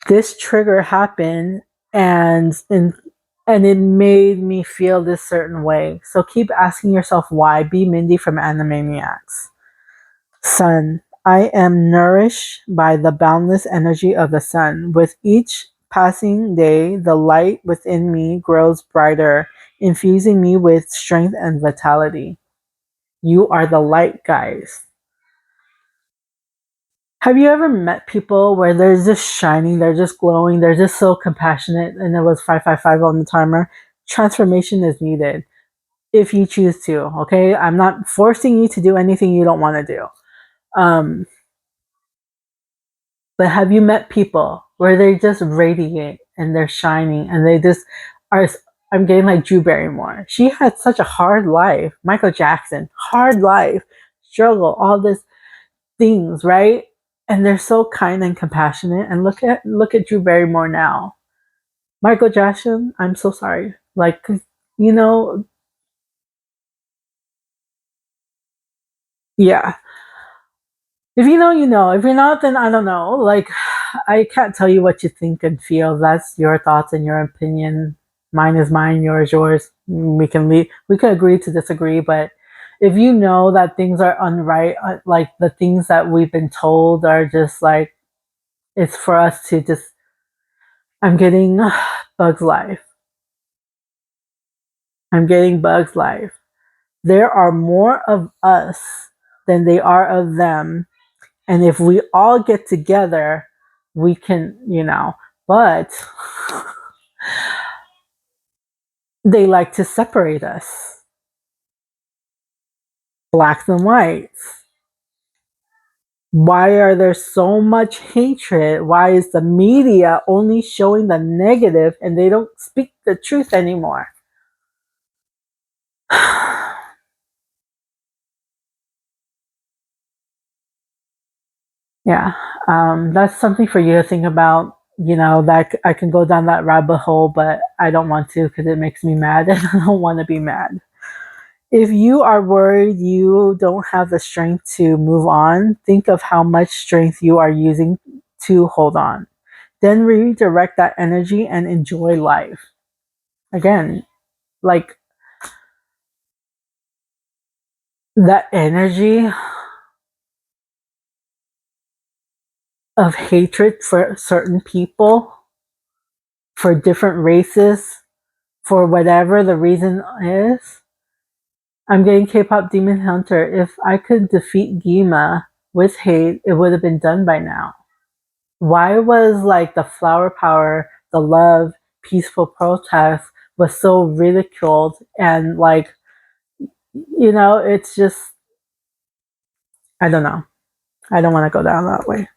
this trigger happened, and it made me feel this certain way. So keep asking yourself why. Be Mindy from Animaniacs. Sun. I am nourished by the boundless energy of the sun. With each passing day, the light within me grows brighter, infusing me with strength and vitality. You are the light, guys. Have you ever met people where they're just shining, they're just glowing, they're just so compassionate, and it was 555 on the timer? Transformation is needed if you choose to, okay? I'm not forcing you to do anything you don't want to do. But have you met people where they just radiate and they're shining and they just are? I'm getting like Drew Barrymore. She had such a hard life. Michael Jackson, hard life, struggle, all these things, right? And they're so kind and compassionate. And look at Drew Barrymore now. Michael Jackson, I'm so sorry. Like, you know, yeah. If you know, you know. If you're not, then I don't know. Like, I can't tell you what you think and feel. That's your thoughts and your opinion. Mine is mine, yours, yours. We can leave. We can agree to disagree, but if you know that things are unright, like the things that we've been told are just like, it's for us to just. I'm getting Bug's Life. I'm getting Bug's Life. There are more of us than they are of them. And if we all get together, we can, but they like to separate us, blacks and whites. Why are there so much hatred? Why is the media only showing the negative and they don't speak the truth anymore? Yeah, that's something for you to think about. That I can go down that rabbit hole, but I don't want to because it makes me mad and I don't want to be mad. If you are worried you don't have the strength to move on, think of how much strength you are using to hold on. Then redirect that energy and enjoy life. Again, like that energy of hatred for certain people, for different races, for whatever the reason is. I'm getting K-pop Demon Hunter. If I could defeat Gima with hate, it would have been done by now. Why was like the flower power, the love, peaceful protest was so ridiculed and like, it's just, I don't know. I don't want to go down that way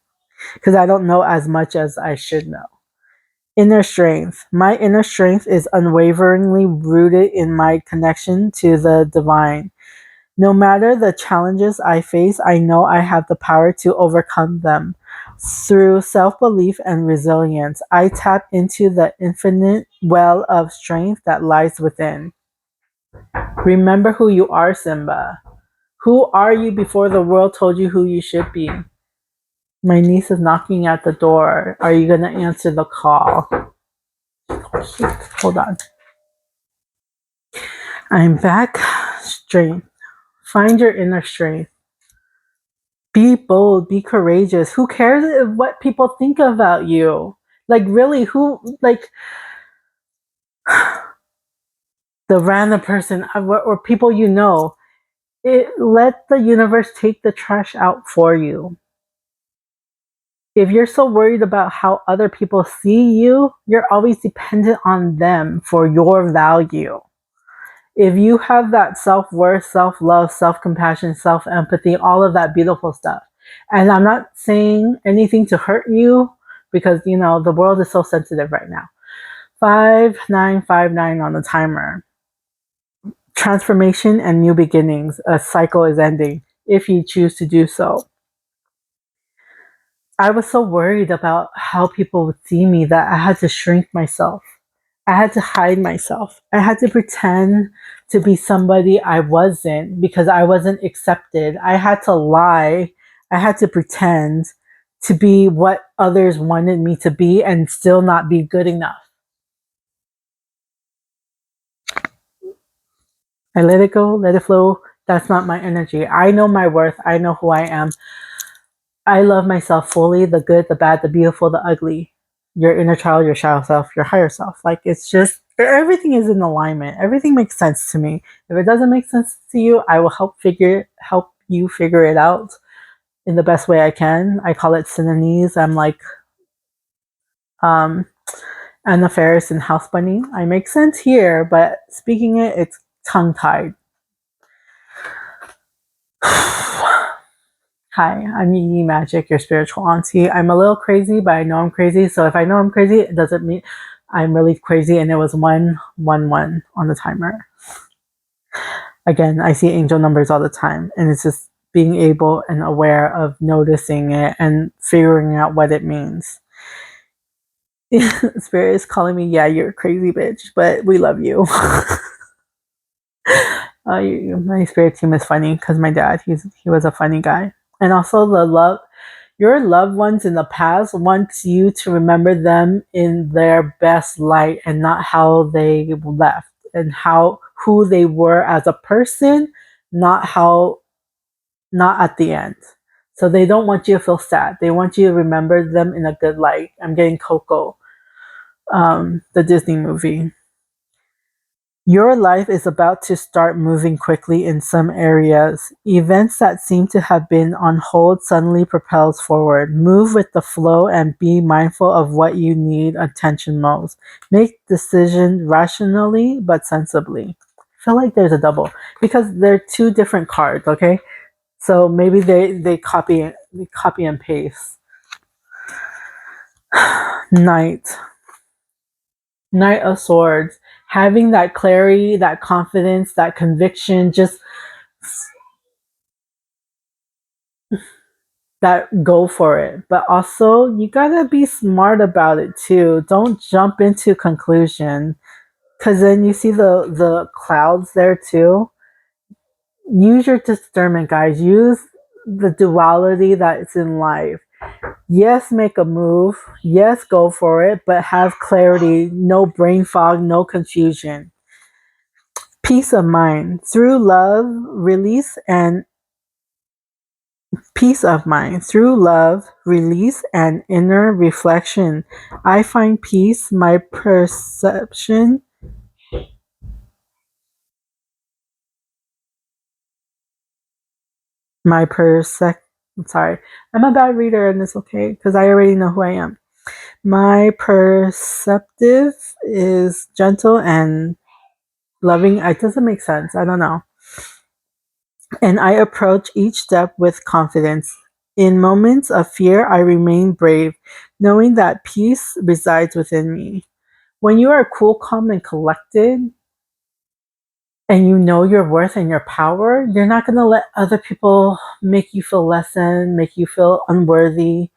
because I don't know as much as I should know. Inner strength. My inner strength is unwaveringly rooted in my connection to the divine. No matter the challenges I face, I know I have the power to overcome them. Through self-belief and resilience, I tap into the infinite well of strength that lies within. Remember who you are, Simba. Who are you before the world told you who you should be? My niece is knocking at the door. Are you going to answer the call? Hold on. I'm back. Strength. Find your inner strength. Be bold, be courageous. Who cares what people think about you? Like, really, who, like, the random person or people you know, let the universe take the trash out for you. If you're so worried about how other people see you, you're always dependent on them for your value. If you have that self-worth, self-love, self-compassion, self-empathy, all of that beautiful stuff, and I'm not saying anything to hurt you, because the world is so sensitive right now. 5959 on the timer. Transformation and new beginnings. A cycle is ending if you choose to do so. I was so worried about how people would see me that I had to shrink myself. I had to hide myself. I had to pretend to be somebody I wasn't because I wasn't accepted. I had to lie. I had to pretend to be what others wanted me to be and still not be good enough. I let it go, let it flow. That's not my energy. I know my worth. I know who I am. I love myself fully, the good, the bad, the beautiful, the ugly. Your inner child, your shadow self, your higher self. Like, it's just everything is in alignment. Everything makes sense to me. If it doesn't make sense to you, I will help you figure it out in the best way I can. I call it synonyms. I'm like um Anna Ferris and House Bunny. I make sense here, but speaking it, it's tongue tied. Hi, I'm Yee Magic, your spiritual auntie. I'm a little crazy, but I know I'm crazy. So if I know I'm crazy, it doesn't mean I'm really crazy. And it was 111 on the timer. Again, I see angel numbers all the time, and it's just being able and aware of noticing it and figuring out what it means. Spirit is calling me, yeah, you're a crazy bitch, but we love you. My spirit team is funny because my dad, he was a funny guy. And also your loved ones in the past want you to remember them in their best light and not how they left and who they were as a person, not at the end. So they don't want you to feel sad. They want you to remember them in a good light. I'm getting Coco, the Disney movie. Your life is about to start moving quickly in some areas. Events that seem to have been on hold suddenly propels forward. Move with the flow and be mindful of what you need attention most. Make decisions rationally but sensibly. I feel like there's a double because they're two different cards, okay? So maybe they copy and paste. Knight. Knight of Swords. Having that clarity, that confidence, that conviction, just that go for it. But also, you gotta be smart about it too. Don't jump into conclusion, because then you see the clouds there too. Use your discernment, guys. Use the duality that's in life. Yes, make a move. Yes, go for it, but have clarity, no brain fog, no confusion. Peace of mind. Through love, release and peace of mind. Through love, release and inner reflection, I find peace. My percep I'm sorry. I'm a bad reader and it's okay because I already know who I am. My perceptive is gentle and loving. It doesn't make sense. I don't know. And I approach each step with confidence. In moments of fear, I remain brave, knowing that peace resides within me. When you are cool, calm, and collected, and you know your worth and your power, you're not going to let other people make you feel less than, make you feel unworthy.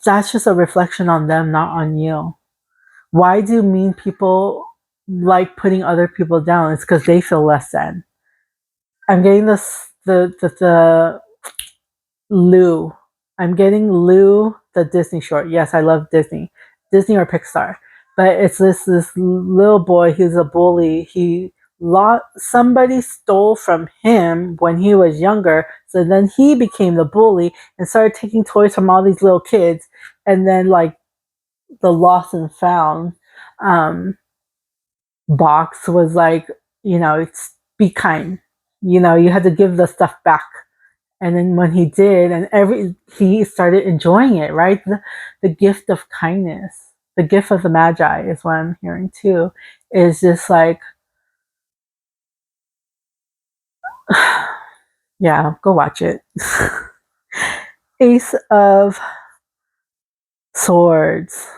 That's just a reflection on them, not on you. Why do mean people like putting other people down? It's because they feel less than. I'm getting this the Lou. I'm getting Lou, the Disney short. Yes, I love Disney or Pixar. But it's this little boy. He's a bully. He somebody stole from him when he was younger, so then he became the bully and started taking toys from all these little kids, and then like the lost and found um, box was like, it's be kind. You had to give the stuff back. And then when he did, and he started enjoying it, right? The gift of kindness, the gift of the magi is what I'm hearing too. Is just like, yeah, go watch it. Ace of Swords.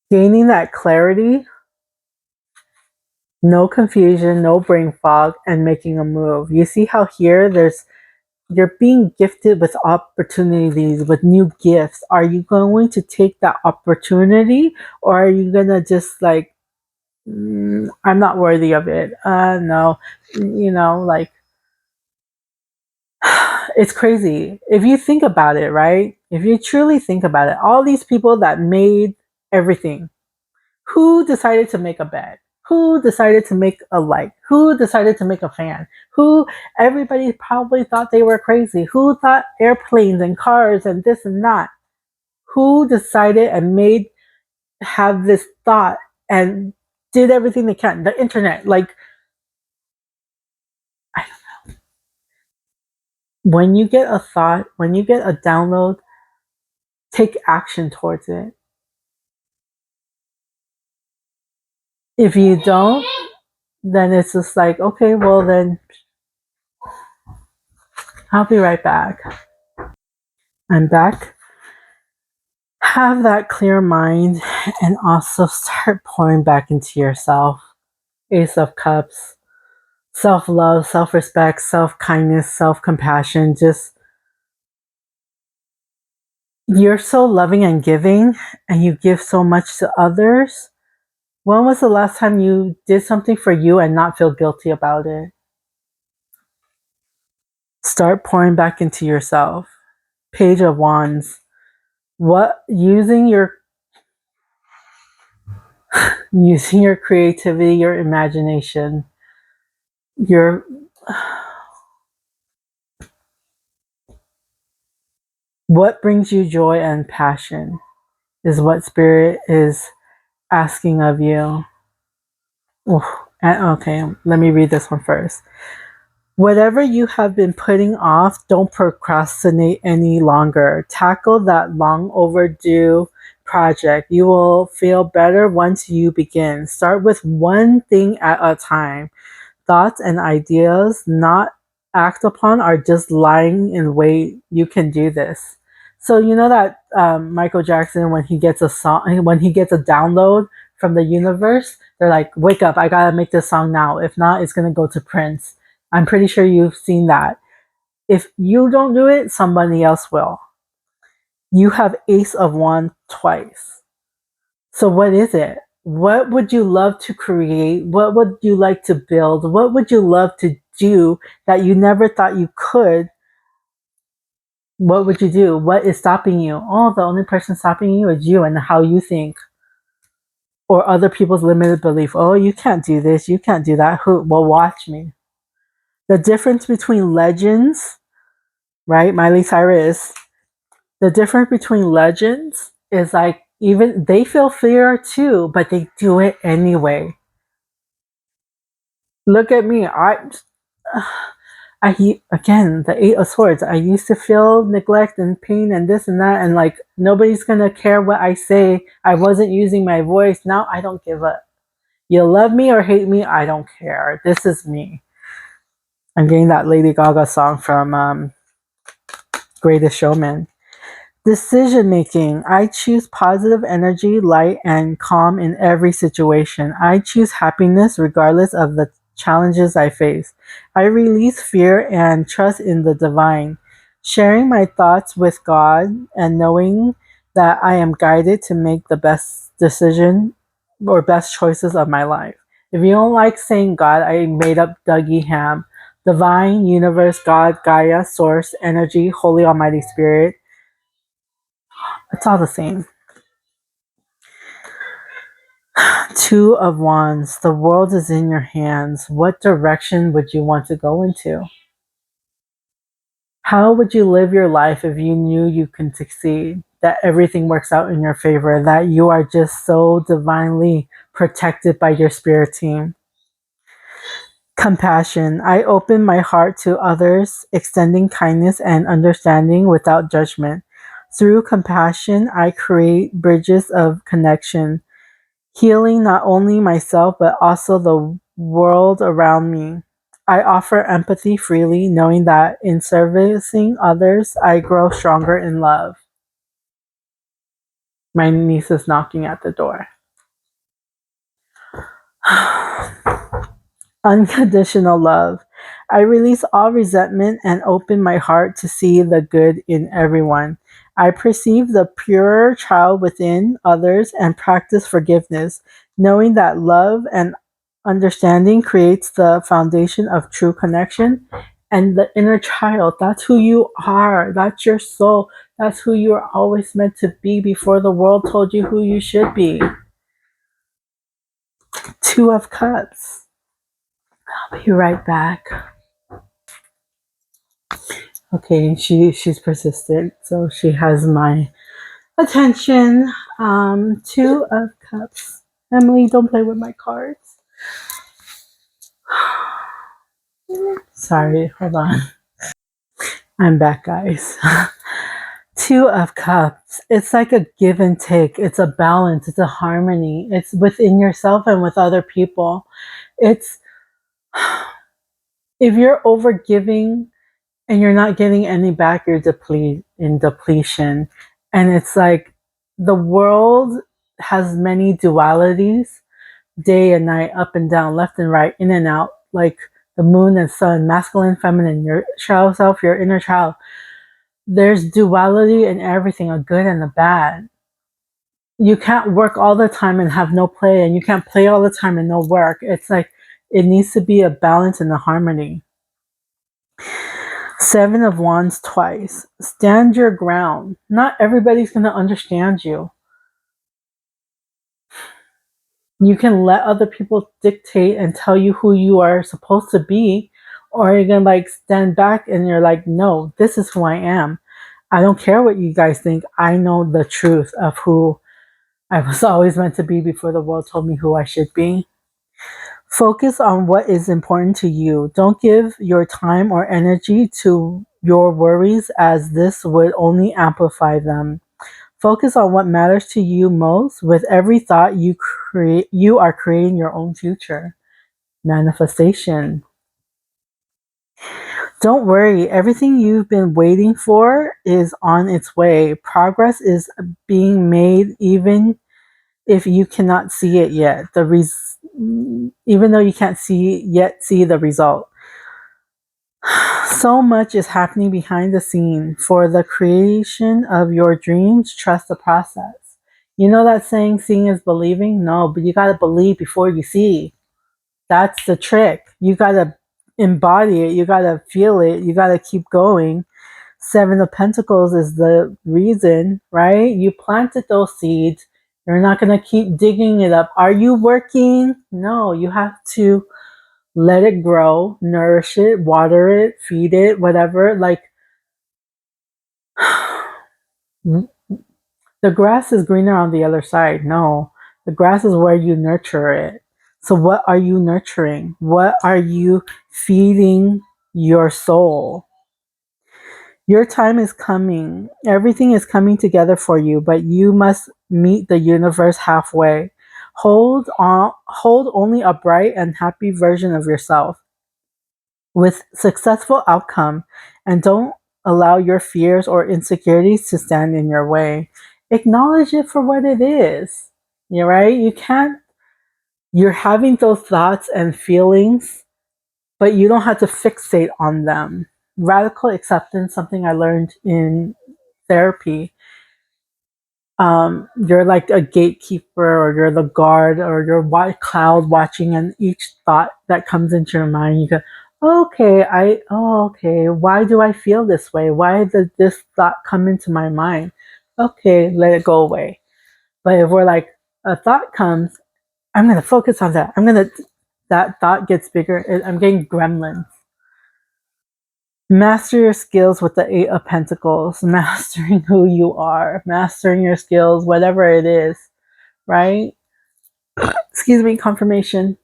Gaining that clarity, no confusion, no brain fog, and making a move. You see how here you're being gifted with opportunities, with new gifts. Are you going to take that opportunity, or are you gonna just like, I'm not worthy of it? No, like it's crazy if you think about it, right? If you truly think about it, all these people that made everything, who decided to make a bed? Who decided to make a light? Who decided to make a fan? Who Everybody probably thought they were crazy. Who thought airplanes and cars and this and that? Who decided and have this thought and did everything they can? The internet, like, when you get a thought, when you get a download, take action towards it. If you don't, then it's just like, okay, well then I'll be right back. I'm back. Have that clear mind and also start pouring back into yourself. Ace of Cups. Self love, self respect, self kindness, self compassion. Just, you're so loving and giving, and you give so much to others. When was the last time you did something for you and not feel guilty about it? Start pouring back into yourself. Page of Wands. What using your creativity, your imagination, your what brings you joy and passion is what spirit is asking of you. Oof. Okay, let me read this one first. Whatever you have been putting off, don't procrastinate any longer. Tackle that long overdue project. You will feel better once you begin. Start with one thing at a time. Thoughts and ideas not act upon are just lying in wait. You can do this. So you know that Michael Jackson, when he gets a song, when he gets a download from the universe, they're like, "Wake up! I gotta make this song now. If not, it's gonna go to Prince." I'm pretty sure you've seen that. If you don't do it, somebody else will. You have Ace of Wands twice. So what is it? What would you love to create? What would you like to build? What would you love to do that you never thought you could? What would you do? What is stopping you? Oh, the only person stopping you is you and how you think. Or other people's limited belief. Oh, you can't do this. You can't do that. Who? Well, watch me. The difference between legends, right? Miley Cyrus. The difference between legends is like, even they feel fear too, but they do it anyway. Look at me. Again, the Eight of Swords. I used to feel neglect and pain and this and that, and like nobody's gonna care what I say. I wasn't using my voice. Now I don't give up. You love me or hate me, I don't care. This is me. I'm getting that Lady Gaga song from Greatest Showman. Decision making. I choose positive energy, light, and calm in every situation. I choose happiness regardless of the challenges I face. I release fear and trust in the divine. Sharing my thoughts with God and knowing that I am guided to make the best decision or best choices of my life. If you don't like saying God, I made up Dougie Ham. Divine, universe, God, Gaia, source, energy, holy almighty spirit. It's all the same. Two of Wands. The world is in your hands. What direction would you want to go into? How would you live your life if you knew you can succeed? That everything works out in your favor, that you are just so divinely protected by your spirit team. Compassion. I open my heart to others, extending kindness and understanding without judgment. Through compassion, I create bridges of connection, healing not only myself but also the world around me. I offer empathy freely, knowing that in servicing others, I grow stronger in love. My niece is knocking at the door. Unconditional love. I release all resentment and open my heart to see the good in everyone. I perceive the pure child within others and practice forgiveness, knowing that love and understanding creates the foundation of true connection. And the inner child, that's who you are. That's your soul. That's who you are always meant to be before the world told you who you should be. Two of Cups. I'll be right back. Okay, she's persistent, so she has my attention. Two of Cups. Emily, don't play with my cards. Sorry, hold on. I'm back, guys. Two of Cups. It's like a give and take. It's a balance. It's a harmony. It's within yourself and with other people. It's if you're over giving and you're not getting any back, you're in depletion. And it's like the world has many dualities, day and night, up and down, left and right, in and out, like the moon and sun, masculine, feminine, your child self, your inner child. There's duality in everything, a good and a bad. You can't work all the time and have no play, and you can't play all the time and no work. It's like it needs to be a balance and a harmony. Seven of Wands twice. Stand your ground. Not everybody's going to understand you. You can let other people dictate and tell you who you are supposed to be, or you're going to like stand back and you're like, no, this is who I am. I don't care what you guys think. I know the truth of who I was always meant to be before the world told me who I should be. Focus on what is important to you. Don't give your time or energy to your worries, as this would only amplify them. Focus on what matters to you most. With every thought you create, you are creating your own future. Manifestation. Don't worry, everything you've been waiting for is on its way. Progress is being made even if you cannot see it yet. Even though you can't see the result. So much is happening behind the scene. For the creation of your dreams, trust the process. You know that saying, seeing is believing? No, but you got to believe before you see. That's the trick. You got to embody it. You got to feel it. You got to keep going. Seven of Pentacles is the reason, right? You planted those seeds. You're not going to keep digging it up. Are you working? No, you have to let it grow, nourish it, water it, feed it, whatever. Like, the grass is greener on the other side. No, the grass is where you nurture it. So, what are you nurturing? What are you feeding your soul? Your time is coming. Everything is coming together for you, but you must meet the universe halfway. Hold only a bright and happy version of yourself with successful outcome, and don't allow your fears or insecurities to stand in your way. Acknowledge it for what it is. You're right. You're having those thoughts and feelings, but you don't have to fixate on them. Radical acceptance, something I learned in therapy. You're like a gatekeeper, or you're the guard, or you're cloud watching, and each thought that comes into your mind, you go, okay, why do I feel this way? Why did this thought come into my mind? Okay, let it go away. But if we're like, a thought comes, I'm going to focus on that. That thought gets bigger. I'm getting gremlins. Master your skills with the Eight of Pentacles, mastering who you are, mastering your skills, whatever it is, right? Excuse me, confirmation.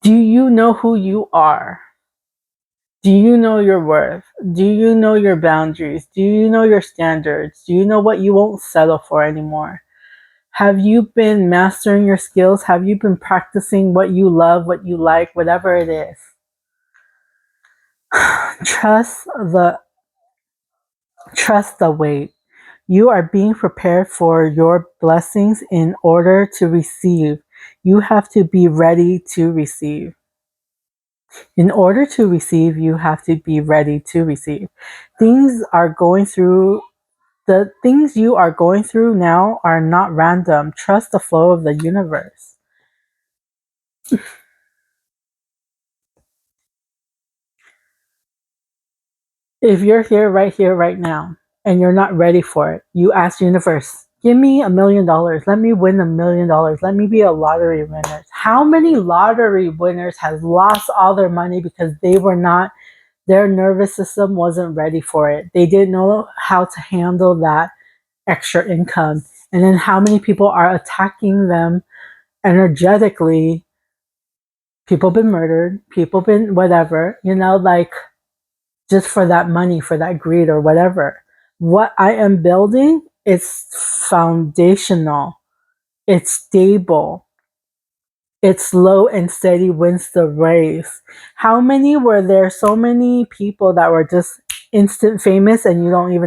Do you know who you are? Do you know your worth? Do you know your boundaries? Do you know your standards? Do you know what you won't settle for anymore? Have you been mastering your skills? Have you been practicing what you love, what you like, whatever it is? Trust the wait. You are being prepared for your blessings in order to receive. You have to be ready to receive. In order to receive, you have to be ready to receive. Things are going through, the things you are going through now are not random. Trust the flow of the universe. If you're here, right now, and you're not ready for it, you ask universe, give me $1 million. Let me win $1 million. Let me be a lottery winner. How many lottery winners has lost all their money because their nervous system wasn't ready for it. They didn't know how to handle that extra income. And then how many people are attacking them energetically? People been murdered, people been whatever, like just for that money, for that greed or whatever. What I am building is foundational. It's stable. It's slow and steady wins the race. How many were there? So many people that were just instant famous and you don't even know